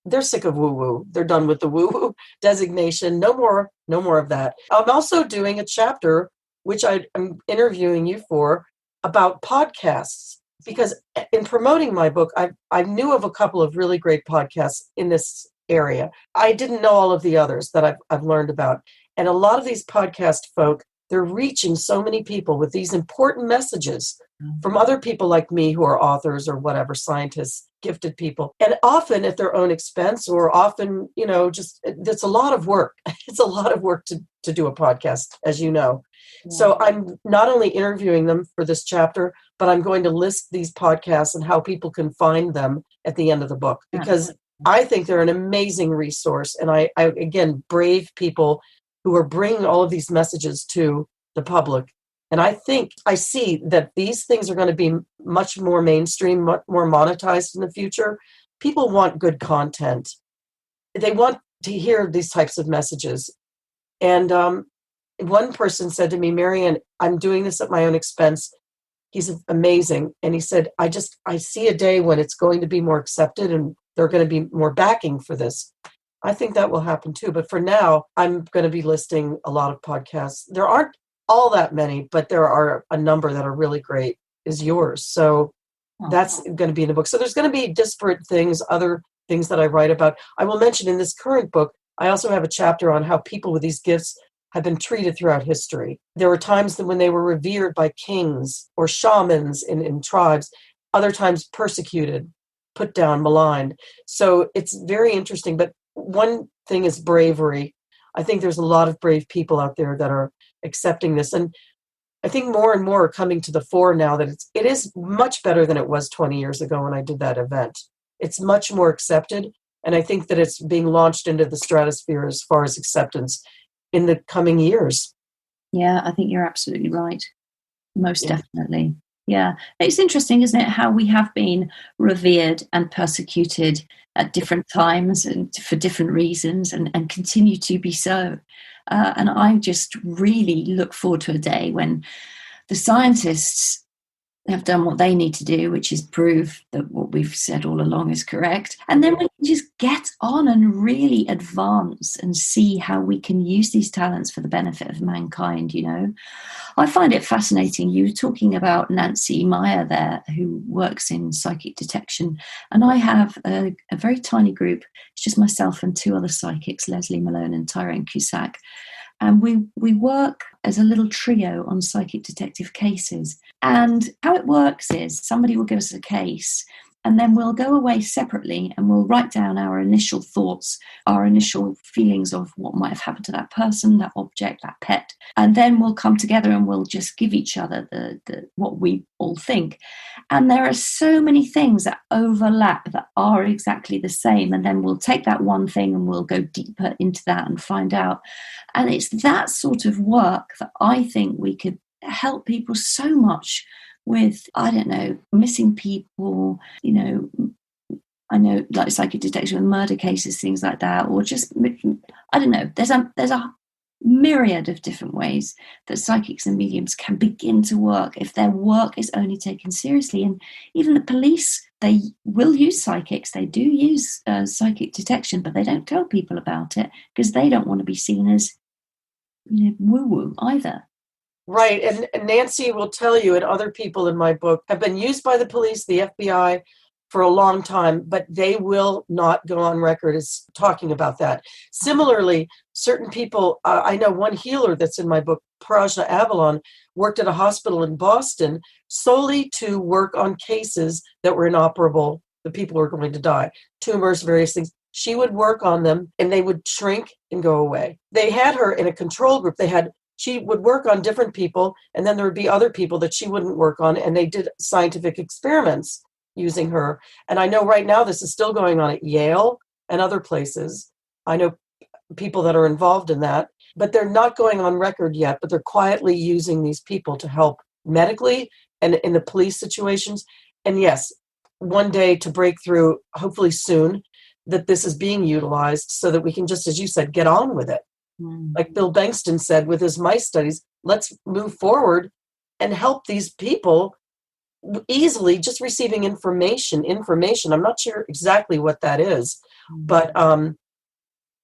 [SPEAKER 2] They're sick of woo-woo. They're done with the woo-woo designation. No more of that. I'm also doing a chapter, which I'm interviewing you for, about podcasts. Because in promoting my book, I knew of a couple of really great podcasts in this area. I didn't know all of the others that I've learned about. And a lot of these podcast folk, they're reaching so many people with these important messages from other people like me who are authors or whatever, scientists, gifted people, and often at their own expense, or often, just it's a lot of work. It's a lot of work to do a podcast, as you know. Yeah. So I'm not only interviewing them for this chapter, but I'm going to list these podcasts and how people can find them at the end of the book, because I think they're an amazing resource. And I again, brave people who are bringing all of these messages to the public. And I think I see that these things are going to be much more mainstream, much more monetized in the future. People want good content. They want to hear these types of messages. And one person said to me, Marianne, I'm doing this at my own expense. He's amazing. And he said, I see a day when it's going to be more accepted and there are going to be more backing for this. I think that will happen too. But for now, I'm going to be listing a lot of podcasts. There aren't all that many, but there are a number that are really great, is yours. So that's going to be in the book. So there's going to be disparate things, other things that I write about. I will mention in this current book, I also have a chapter on how people with these gifts have been treated throughout history. There were times when they were revered by kings or shamans in tribes, other times persecuted, put down, maligned. So it's very interesting. But one thing is bravery. I think there's a lot of brave people out there that are accepting this. And I think more and more are coming to the fore now that it is much better than it was 20 years ago when I did that event. It's much more accepted. And I think that it's being launched into the stratosphere as far as acceptance in the coming years.
[SPEAKER 1] Yeah, I think you're absolutely right. Most definitely. Yeah. It's interesting, isn't it, how we have been revered and persecuted at different times and for different reasons and continue to be so. And I just really look forward to a day when the scientists have done what they need to do, which is prove that what we've said all along is correct. And then we can just get on and really advance and see how we can use these talents for the benefit of mankind, you know. I find it fascinating. You were talking about Nancy Meyer there, who works in psychic detection. And I have a very tiny group. It's just myself and two other psychics, Leslie Malone and Tyrone Cusack. And we work as a little trio on psychic detective cases. And how it works is somebody will give us a case, and then we'll go away separately and we'll write down our initial thoughts, our initial feelings of what might have happened to that person, that object, that pet. And then we'll come together and we'll just give each other the what we all think. And there are so many things that overlap that are exactly the same. And then we'll take that one thing and we'll go deeper into that and find out. And it's that sort of work that I think we could help people so much with, I don't know, missing people, you know, I know like psychic detection with murder cases, things like that, or just, I don't know, there's a myriad of different ways that psychics and mediums can begin to work if their work is only taken seriously. And even the police, they will use psychics, they do use psychic detection, but they don't tell people about it because they don't want to be seen as, you know, woo-woo either.
[SPEAKER 2] Right. And Nancy will tell you, and other people in my book have been used by the police, the FBI, for a long time, but they will not go on record as talking about that. Similarly, certain people, I know one healer that's in my book, Prajna Avalon, worked at a hospital in Boston solely to work on cases that were inoperable. The people were going to die, tumors, various things. She would work on them and they would shrink and go away. They had her in a control group. She would work on different people, and then there would be other people that she wouldn't work on, and they did scientific experiments using her. And I know right now this is still going on at Yale and other places. I know people that are involved in that, but they're not going on record yet, but they're quietly using these people to help medically and in the police situations. And yes, one day to break through, hopefully soon, that this is being utilized so that we can just, as you said, get on with it. Like Bill Bankston said with his mice studies, let's move forward and help these people easily just receiving information. I'm not sure exactly what that is, but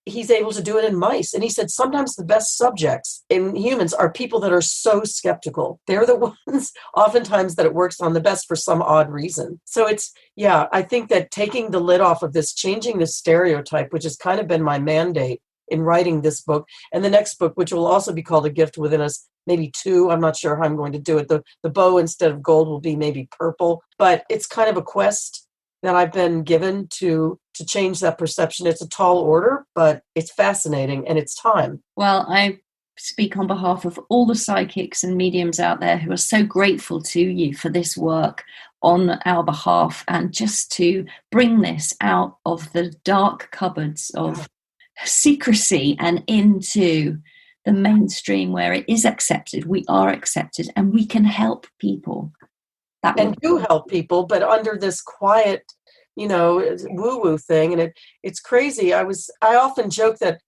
[SPEAKER 2] he's able to do it in mice. And he said sometimes the best subjects in humans are people that are so skeptical. They're the ones oftentimes that it works on the best for some odd reason. So I think that taking the lid off of this, changing the stereotype, which has kind of been my mandate in writing this book, and the next book, which will also be called A Gift Within Us, maybe two. I'm not sure how I'm going to do it. The bow instead of gold will be maybe purple, but it's kind of a quest that I've been given to change that perception. It's a tall order, but it's fascinating and it's time.
[SPEAKER 1] Well, I speak on behalf of all the psychics and mediums out there who are so grateful to you for this work on our behalf, and just to bring this out of the dark cupboards of secrecy and into the mainstream where it is accepted. We are accepted and we can help people.
[SPEAKER 2] And do help people, but under this quiet, woo-woo thing. And it's crazy. I often joke that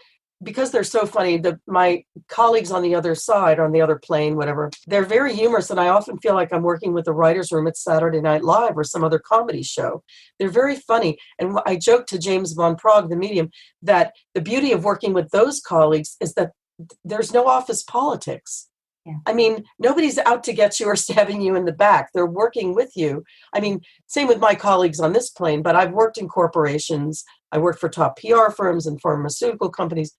[SPEAKER 2] because they're so funny, my colleagues on the other side, on the other plane, whatever, they're very humorous. And I often feel like I'm working with the writer's room at Saturday Night Live or some other comedy show. They're very funny. And I joke to James Von Prague, the medium, that the beauty of working with those colleagues is that there's no office politics.
[SPEAKER 1] Yeah.
[SPEAKER 2] I mean, nobody's out to get you or stabbing you in the back. They're working with you. I mean, same with my colleagues on this plane, but I've worked in corporations. I worked for top PR firms and pharmaceutical companies.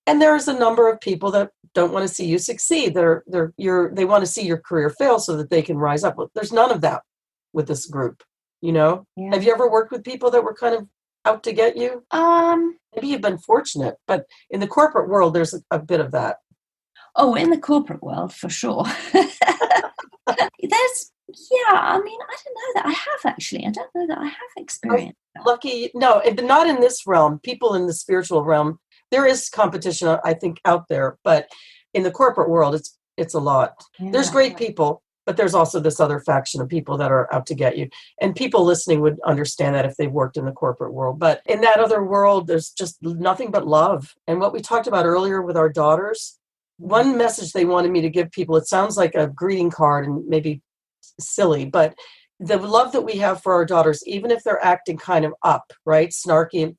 [SPEAKER 2] And there's a number of people that don't want to see you succeed. They want to see your career fail so that they can rise up. Well, there's none of that with this group, you know?
[SPEAKER 1] Yeah.
[SPEAKER 2] Have you ever worked with people that were kind of out to get you? Maybe you've been fortunate, but in the corporate world, there's a bit of that.
[SPEAKER 1] Oh, in the corporate world, for sure. I don't know that I have actually. I don't know that I have experienced that.
[SPEAKER 2] Lucky, no, not in this realm. People in the spiritual realm, there is competition, I think, out there, but in the corporate world, it's a lot.
[SPEAKER 1] Yeah.
[SPEAKER 2] There's great people, but there's also this other faction of people that are out to get you. And people listening would understand that if they've worked in the corporate world. But in that other world, there's just nothing but love. And what we talked about earlier with our daughters, one message they wanted me to give people, it sounds like a greeting card and maybe silly, but the love that we have for our daughters, even if they're acting kind of up, right, snarky,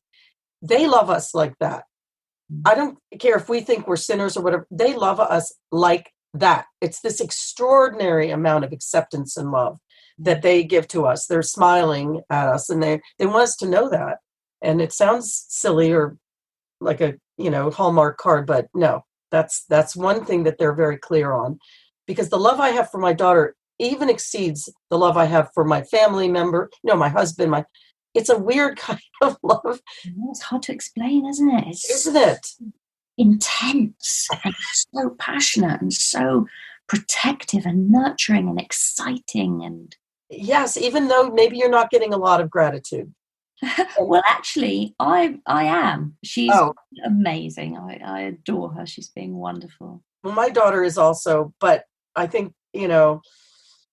[SPEAKER 2] they love us like that. I don't care if we think we're sinners or whatever. They love us like that. It's this extraordinary amount of acceptance and love that they give to us. They're smiling at us, and they want us to know that. And it sounds silly or like a, Hallmark card, but no, that's one thing that they're very clear on, because the love I have for my daughter even exceeds the love I have for my family member, my husband, it's a weird kind of love.
[SPEAKER 1] It's hard to explain, isn't it?
[SPEAKER 2] Isn't it?
[SPEAKER 1] Intense and so passionate and so protective and nurturing and exciting. And
[SPEAKER 2] yes, even though maybe you're not getting a lot of gratitude.
[SPEAKER 1] Well, actually, I am. She's amazing. I adore her. She's being wonderful.
[SPEAKER 2] Well, my daughter is also, but I think,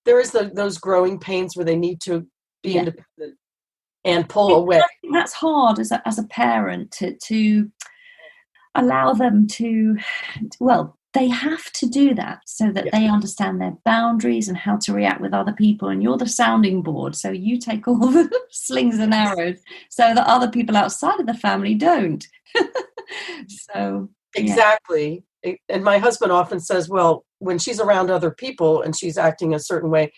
[SPEAKER 2] there is those growing pains where they need to be independent and pull away.
[SPEAKER 1] I think that's hard as a parent to allow them to, they have to do that so that they understand their boundaries and how to react with other people. And you're the sounding board. So you take all the slings and arrows so that other people outside of the family don't.
[SPEAKER 2] Exactly. And my husband often says, well, when she's around other people and she's acting a certain way,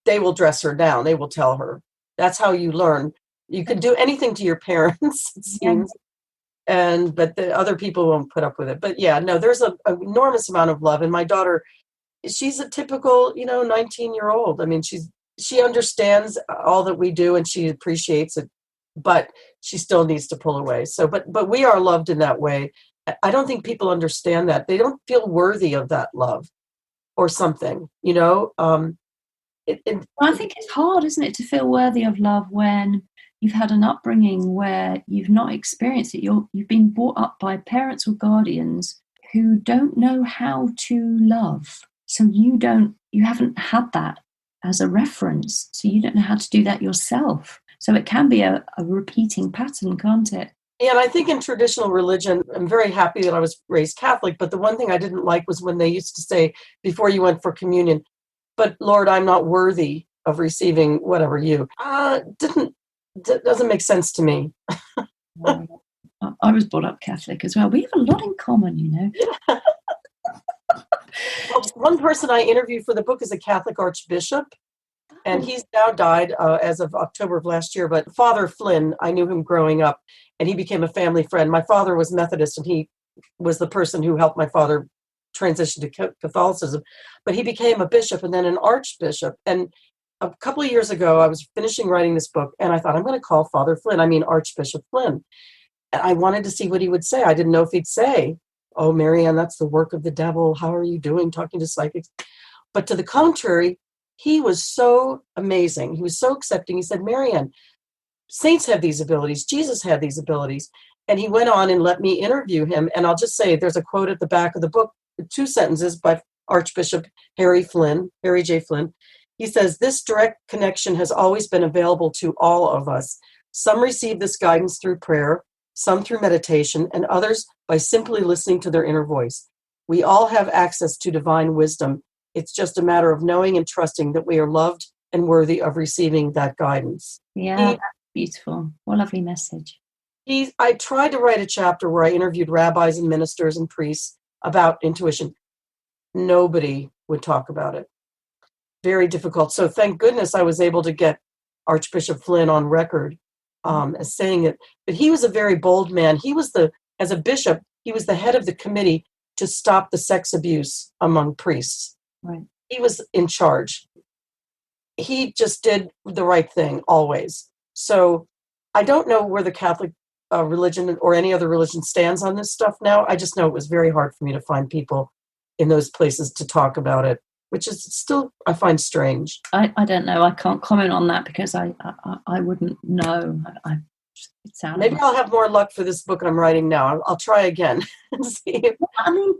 [SPEAKER 2] they will dress her down. They will tell her. That's how you learn. You can do anything to your parents, it seems. But the other people won't put up with it. But there's an enormous amount of love. And my daughter, she's a typical, 19-year-old. I mean, she understands all that we do and she appreciates it, but she still needs to pull away. So, but we are loved in that way. I don't think people understand that. They don't feel worthy of that love or something, I
[SPEAKER 1] think it's hard, isn't it, to feel worthy of love when you've had an upbringing where you've not experienced it. You've been brought up by parents or guardians who don't know how to love. So you haven't had that as a reference. So you don't know how to do that yourself. So it can be a repeating pattern, can't it?
[SPEAKER 2] And I think in traditional religion, I'm very happy that I was raised Catholic, but the one thing I didn't like was when they used to say before you went for communion, but Lord, I'm not worthy of receiving whatever you. Doesn't make sense to me.
[SPEAKER 1] I was brought up Catholic as well. We have a lot in common,
[SPEAKER 2] Well, one person I interviewed for the book is a Catholic Archbishop, and he's now died as of October of last year. But Father Flynn, I knew him growing up, and he became a family friend. My father was Methodist, and he was the person who helped my father transition to Catholicism. But he became a bishop and then an archbishop. And a couple of years ago, I was finishing writing this book, and I thought, I'm going to call Archbishop Flynn. And I wanted to see what he would say. I didn't know if he'd say, oh, Marianne, that's the work of the devil. How are you doing talking to psychics? But to the contrary, he was so amazing. He was so accepting. He said, Marianne, saints have these abilities. Jesus had these abilities. And he went on and let me interview him. And I'll just say there's a quote at the back of the book, 2 sentences by Archbishop Harry J. Flynn. He says, this direct connection has always been available to all of us. Some receive this guidance through prayer. some through meditation, and others by simply listening to their inner voice. We all have access to divine wisdom. It's just a matter of knowing and trusting that we are loved and worthy of receiving that guidance.
[SPEAKER 1] Yeah, that's beautiful. What a lovely message.
[SPEAKER 2] I tried to write a chapter where I interviewed rabbis and ministers and priests about intuition. Nobody would talk about it. Very difficult. So thank goodness I was able to get Archbishop Flynn on record as saying it. But he was a very bold man. As a bishop, he was the head of the committee to stop the sex abuse among priests.
[SPEAKER 1] Right.
[SPEAKER 2] He was in charge. He just did the right thing always. So I don't know where the Catholic religion or any other religion stands on this stuff now. I just know it was very hard for me to find people in those places to talk about it, which is still, I find strange.
[SPEAKER 1] I don't know. I can't comment on that because I wouldn't know.
[SPEAKER 2] Maybe I'll have more luck for this book I'm writing now. I'll try again and see.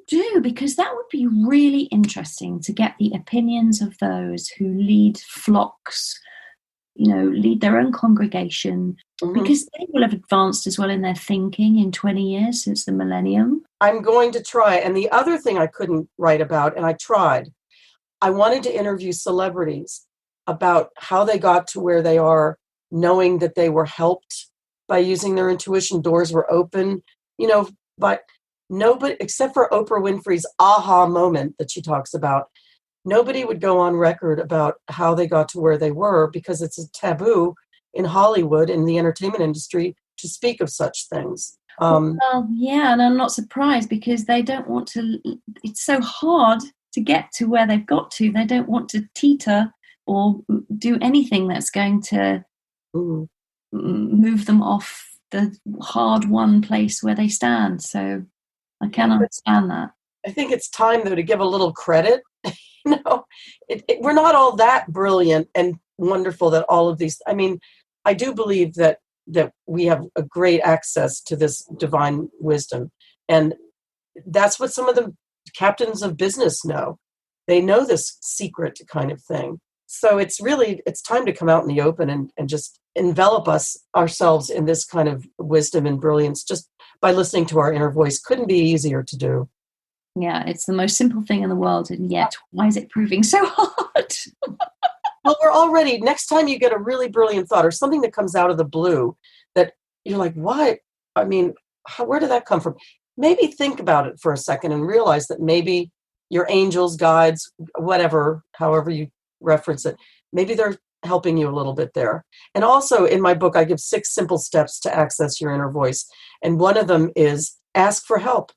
[SPEAKER 1] Do, because that would be really interesting to get the opinions of those who lead flocks, lead their own congregation, because they will have advanced as well in their thinking in 20 years since the millennium.
[SPEAKER 2] I'm going to try. And the other thing I couldn't write about, and I tried, I wanted to interview celebrities about how they got to where they are, knowing that they were helped by using their intuition. Doors were open, but nobody, except for Oprah Winfrey's aha moment that she talks about, nobody would go on record about how they got to where they were, because it's a taboo in Hollywood, in the entertainment industry, to speak of such things.
[SPEAKER 1] And I'm not surprised, because they don't want to, it's so hard to get to where they've got to. They don't want to teeter or do anything that's going to move them off the hard-won place where they stand. So I can understand that.
[SPEAKER 2] I think it's time, though, to give a little credit. We're not all that brilliant and wonderful that all of these, I do believe that we have a great access to this divine wisdom. And that's what some of the captains of business know. They know this secret kind of thing. So it's time to come out in the open and just envelop ourselves in this kind of wisdom and brilliance just by listening to our inner voice. Couldn't be easier to do.
[SPEAKER 1] Yeah, it's the most simple thing in the world, and yet why is it proving so hard?
[SPEAKER 2] Well, we're already, next time you get a really brilliant thought or something that comes out of the blue that you're like, what? Where did that come from? Maybe think about it for a second and realize that maybe your angels, guides, whatever, however you reference it, maybe they're helping you a little bit there. And also in my book, I give 6 simple steps to access your inner voice. And one of them is ask for help.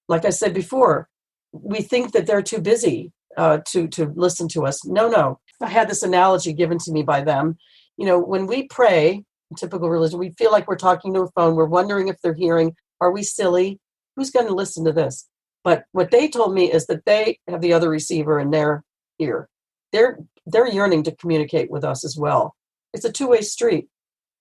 [SPEAKER 2] Like I said before, we think that they're too busy to listen to us. No. I had this analogy given to me by them. When we pray, in typical religion, we feel like we're talking to a phone. We're wondering if they're hearing. Are we silly? Who's going to listen to this? But what they told me is that they have the other receiver in their ear. They're yearning to communicate with us as well. It's a two-way street,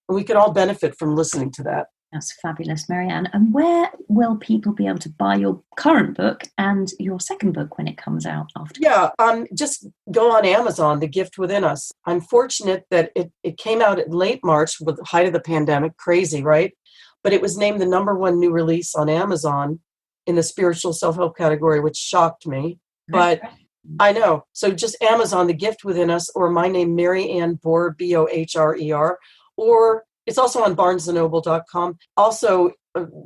[SPEAKER 2] and we can all benefit from listening to that.
[SPEAKER 1] That's fabulous, Marianne. And where will people be able to buy your current book and your second book when it comes out after?
[SPEAKER 2] Yeah, just go on Amazon, The Gift Within Us. I'm fortunate that it came out in late March with the height of the pandemic. Crazy, right? But it was named the #1 new release on Amazon in the spiritual self-help category, which shocked me. But I know. So just Amazon, The Gift Within Us, or my name, Mary Ann Bohrer, Bohrer, or it's also on barnesandnoble.com. Also,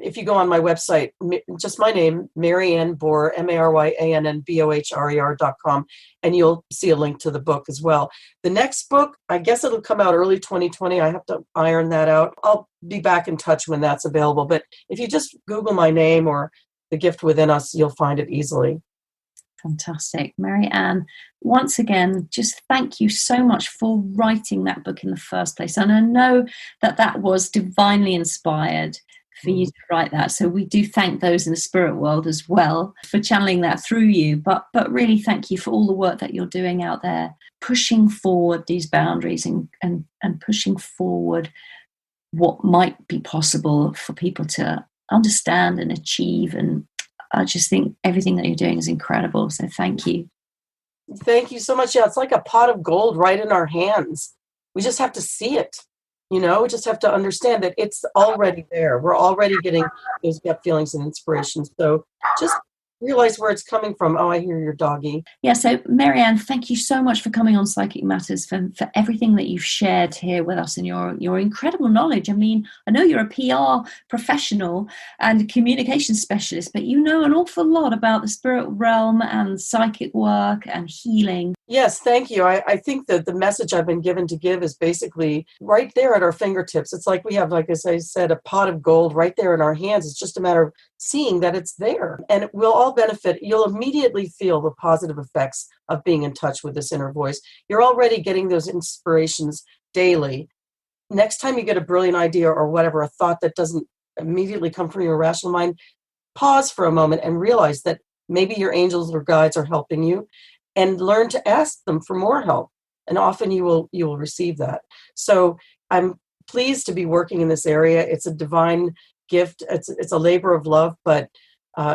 [SPEAKER 2] if you go on my website, just my name, Mary Ann Bohrer, MaryAnnBohrer.com, and you'll see a link to the book as well. The next book, I guess it'll come out early 2020. I have to iron that out. I'll be back in touch when that's available. But if you just Google my name or The Gift Within Us, you'll find it easily.
[SPEAKER 1] Fantastic. Marianne, once again, just thank you so much for writing that book in the first place. And I know that was divinely inspired for you to write that. So we do thank those in the spirit world as well for channeling that through you. But really thank you for all the work that you're doing out there, pushing forward these boundaries and pushing forward what might be possible for people to understand and achieve. And I just think everything that you're doing is incredible. So thank you.
[SPEAKER 2] Thank you so much. Yeah, it's like a pot of gold right in our hands. We just have to see it. We just have to understand that it's already there. We're already getting those gut feelings and inspirations. So just realize where it's coming from. Oh, I hear your doggy.
[SPEAKER 1] Yeah, so Marianne, thank you so much for coming on Psychic Matters, for everything that you've shared here with us and your incredible knowledge. I mean, I know you're a PR professional and a communications specialist, but you know an awful lot about the spirit realm and psychic work and healing.
[SPEAKER 2] Yes, thank you. I think that the message I've been given to give is basically right there at our fingertips. It's like we have, like as I said, a pot of gold right there in our hands. It's just a matter of seeing that it's there. And we'll all benefit. You'll immediately feel the positive effects of being in touch with this inner voice. You're already getting those inspirations daily. Next time you get a brilliant idea or whatever, a thought that doesn't immediately come from your rational mind, pause for a moment and realize that maybe your angels or guides are helping you. And learn to ask them for more help. And often you will receive that. So I'm pleased to be working in this area. It's a divine gift. It's a labor of love. But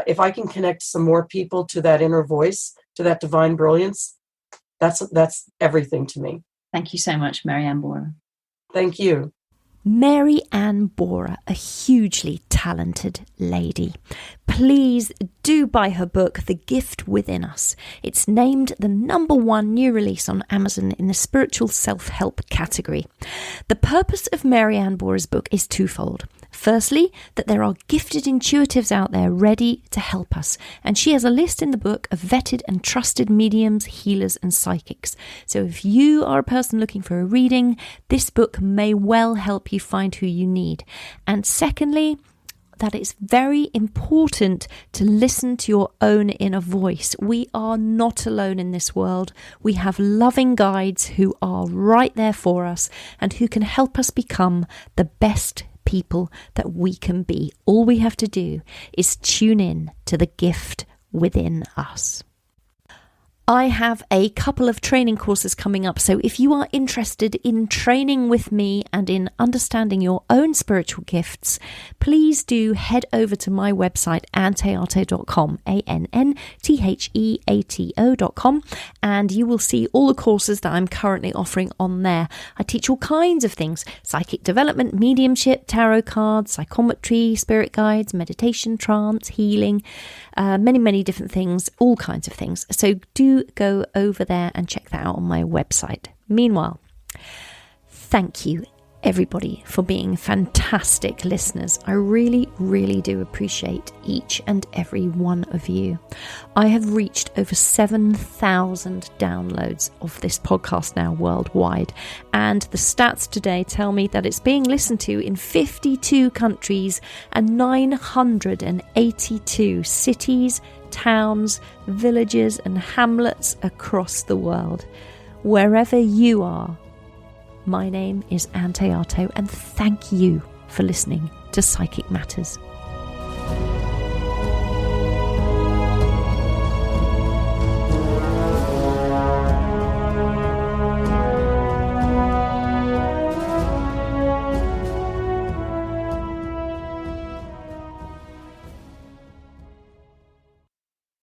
[SPEAKER 2] if I can connect some more people to that inner voice, to that divine brilliance, that's everything to me.
[SPEAKER 1] Thank you so much, Ann Bohrer.
[SPEAKER 2] Thank you.
[SPEAKER 3] Ann Bohrer, a hugely talented lady. Please do buy her book, The Gift Within Us. It's named the #1 new release on Amazon in the spiritual self-help category. The purpose of Ann Bohrer's book is twofold. Firstly, that there are gifted intuitives out there ready to help us. And she has a list in the book of vetted and trusted mediums, healers and psychics. So if you are a person looking for a reading, this book may well help you find who you need. And secondly, that it's very important to listen to your own inner voice. We are not alone in this world. We have loving guides who are right there for us and who can help us become the best people that we can be. All we have to do is tune in to the gift within us. I have a couple of training courses coming up, so if you are interested in training with me and in understanding your own spiritual gifts, please do head over to my website, anntheato.com, ANNTHEATO.com, and you will see all the courses that I'm currently offering on there. I teach all kinds of things: psychic development, mediumship, tarot cards, psychometry, spirit guides, meditation, trance, healing, many different things, all kinds of things. So do go over there and check that out on my website. Meanwhile, thank you everybody for being fantastic listeners. I really do appreciate each and every one of you. I have reached over 7,000 downloads of this podcast now worldwide, and the stats today tell me that it's being listened to in 52 countries and 982 cities, towns, villages and hamlets across the world. Wherever you are, my name is Ann Théato, and thank you for listening to Psychic Matters.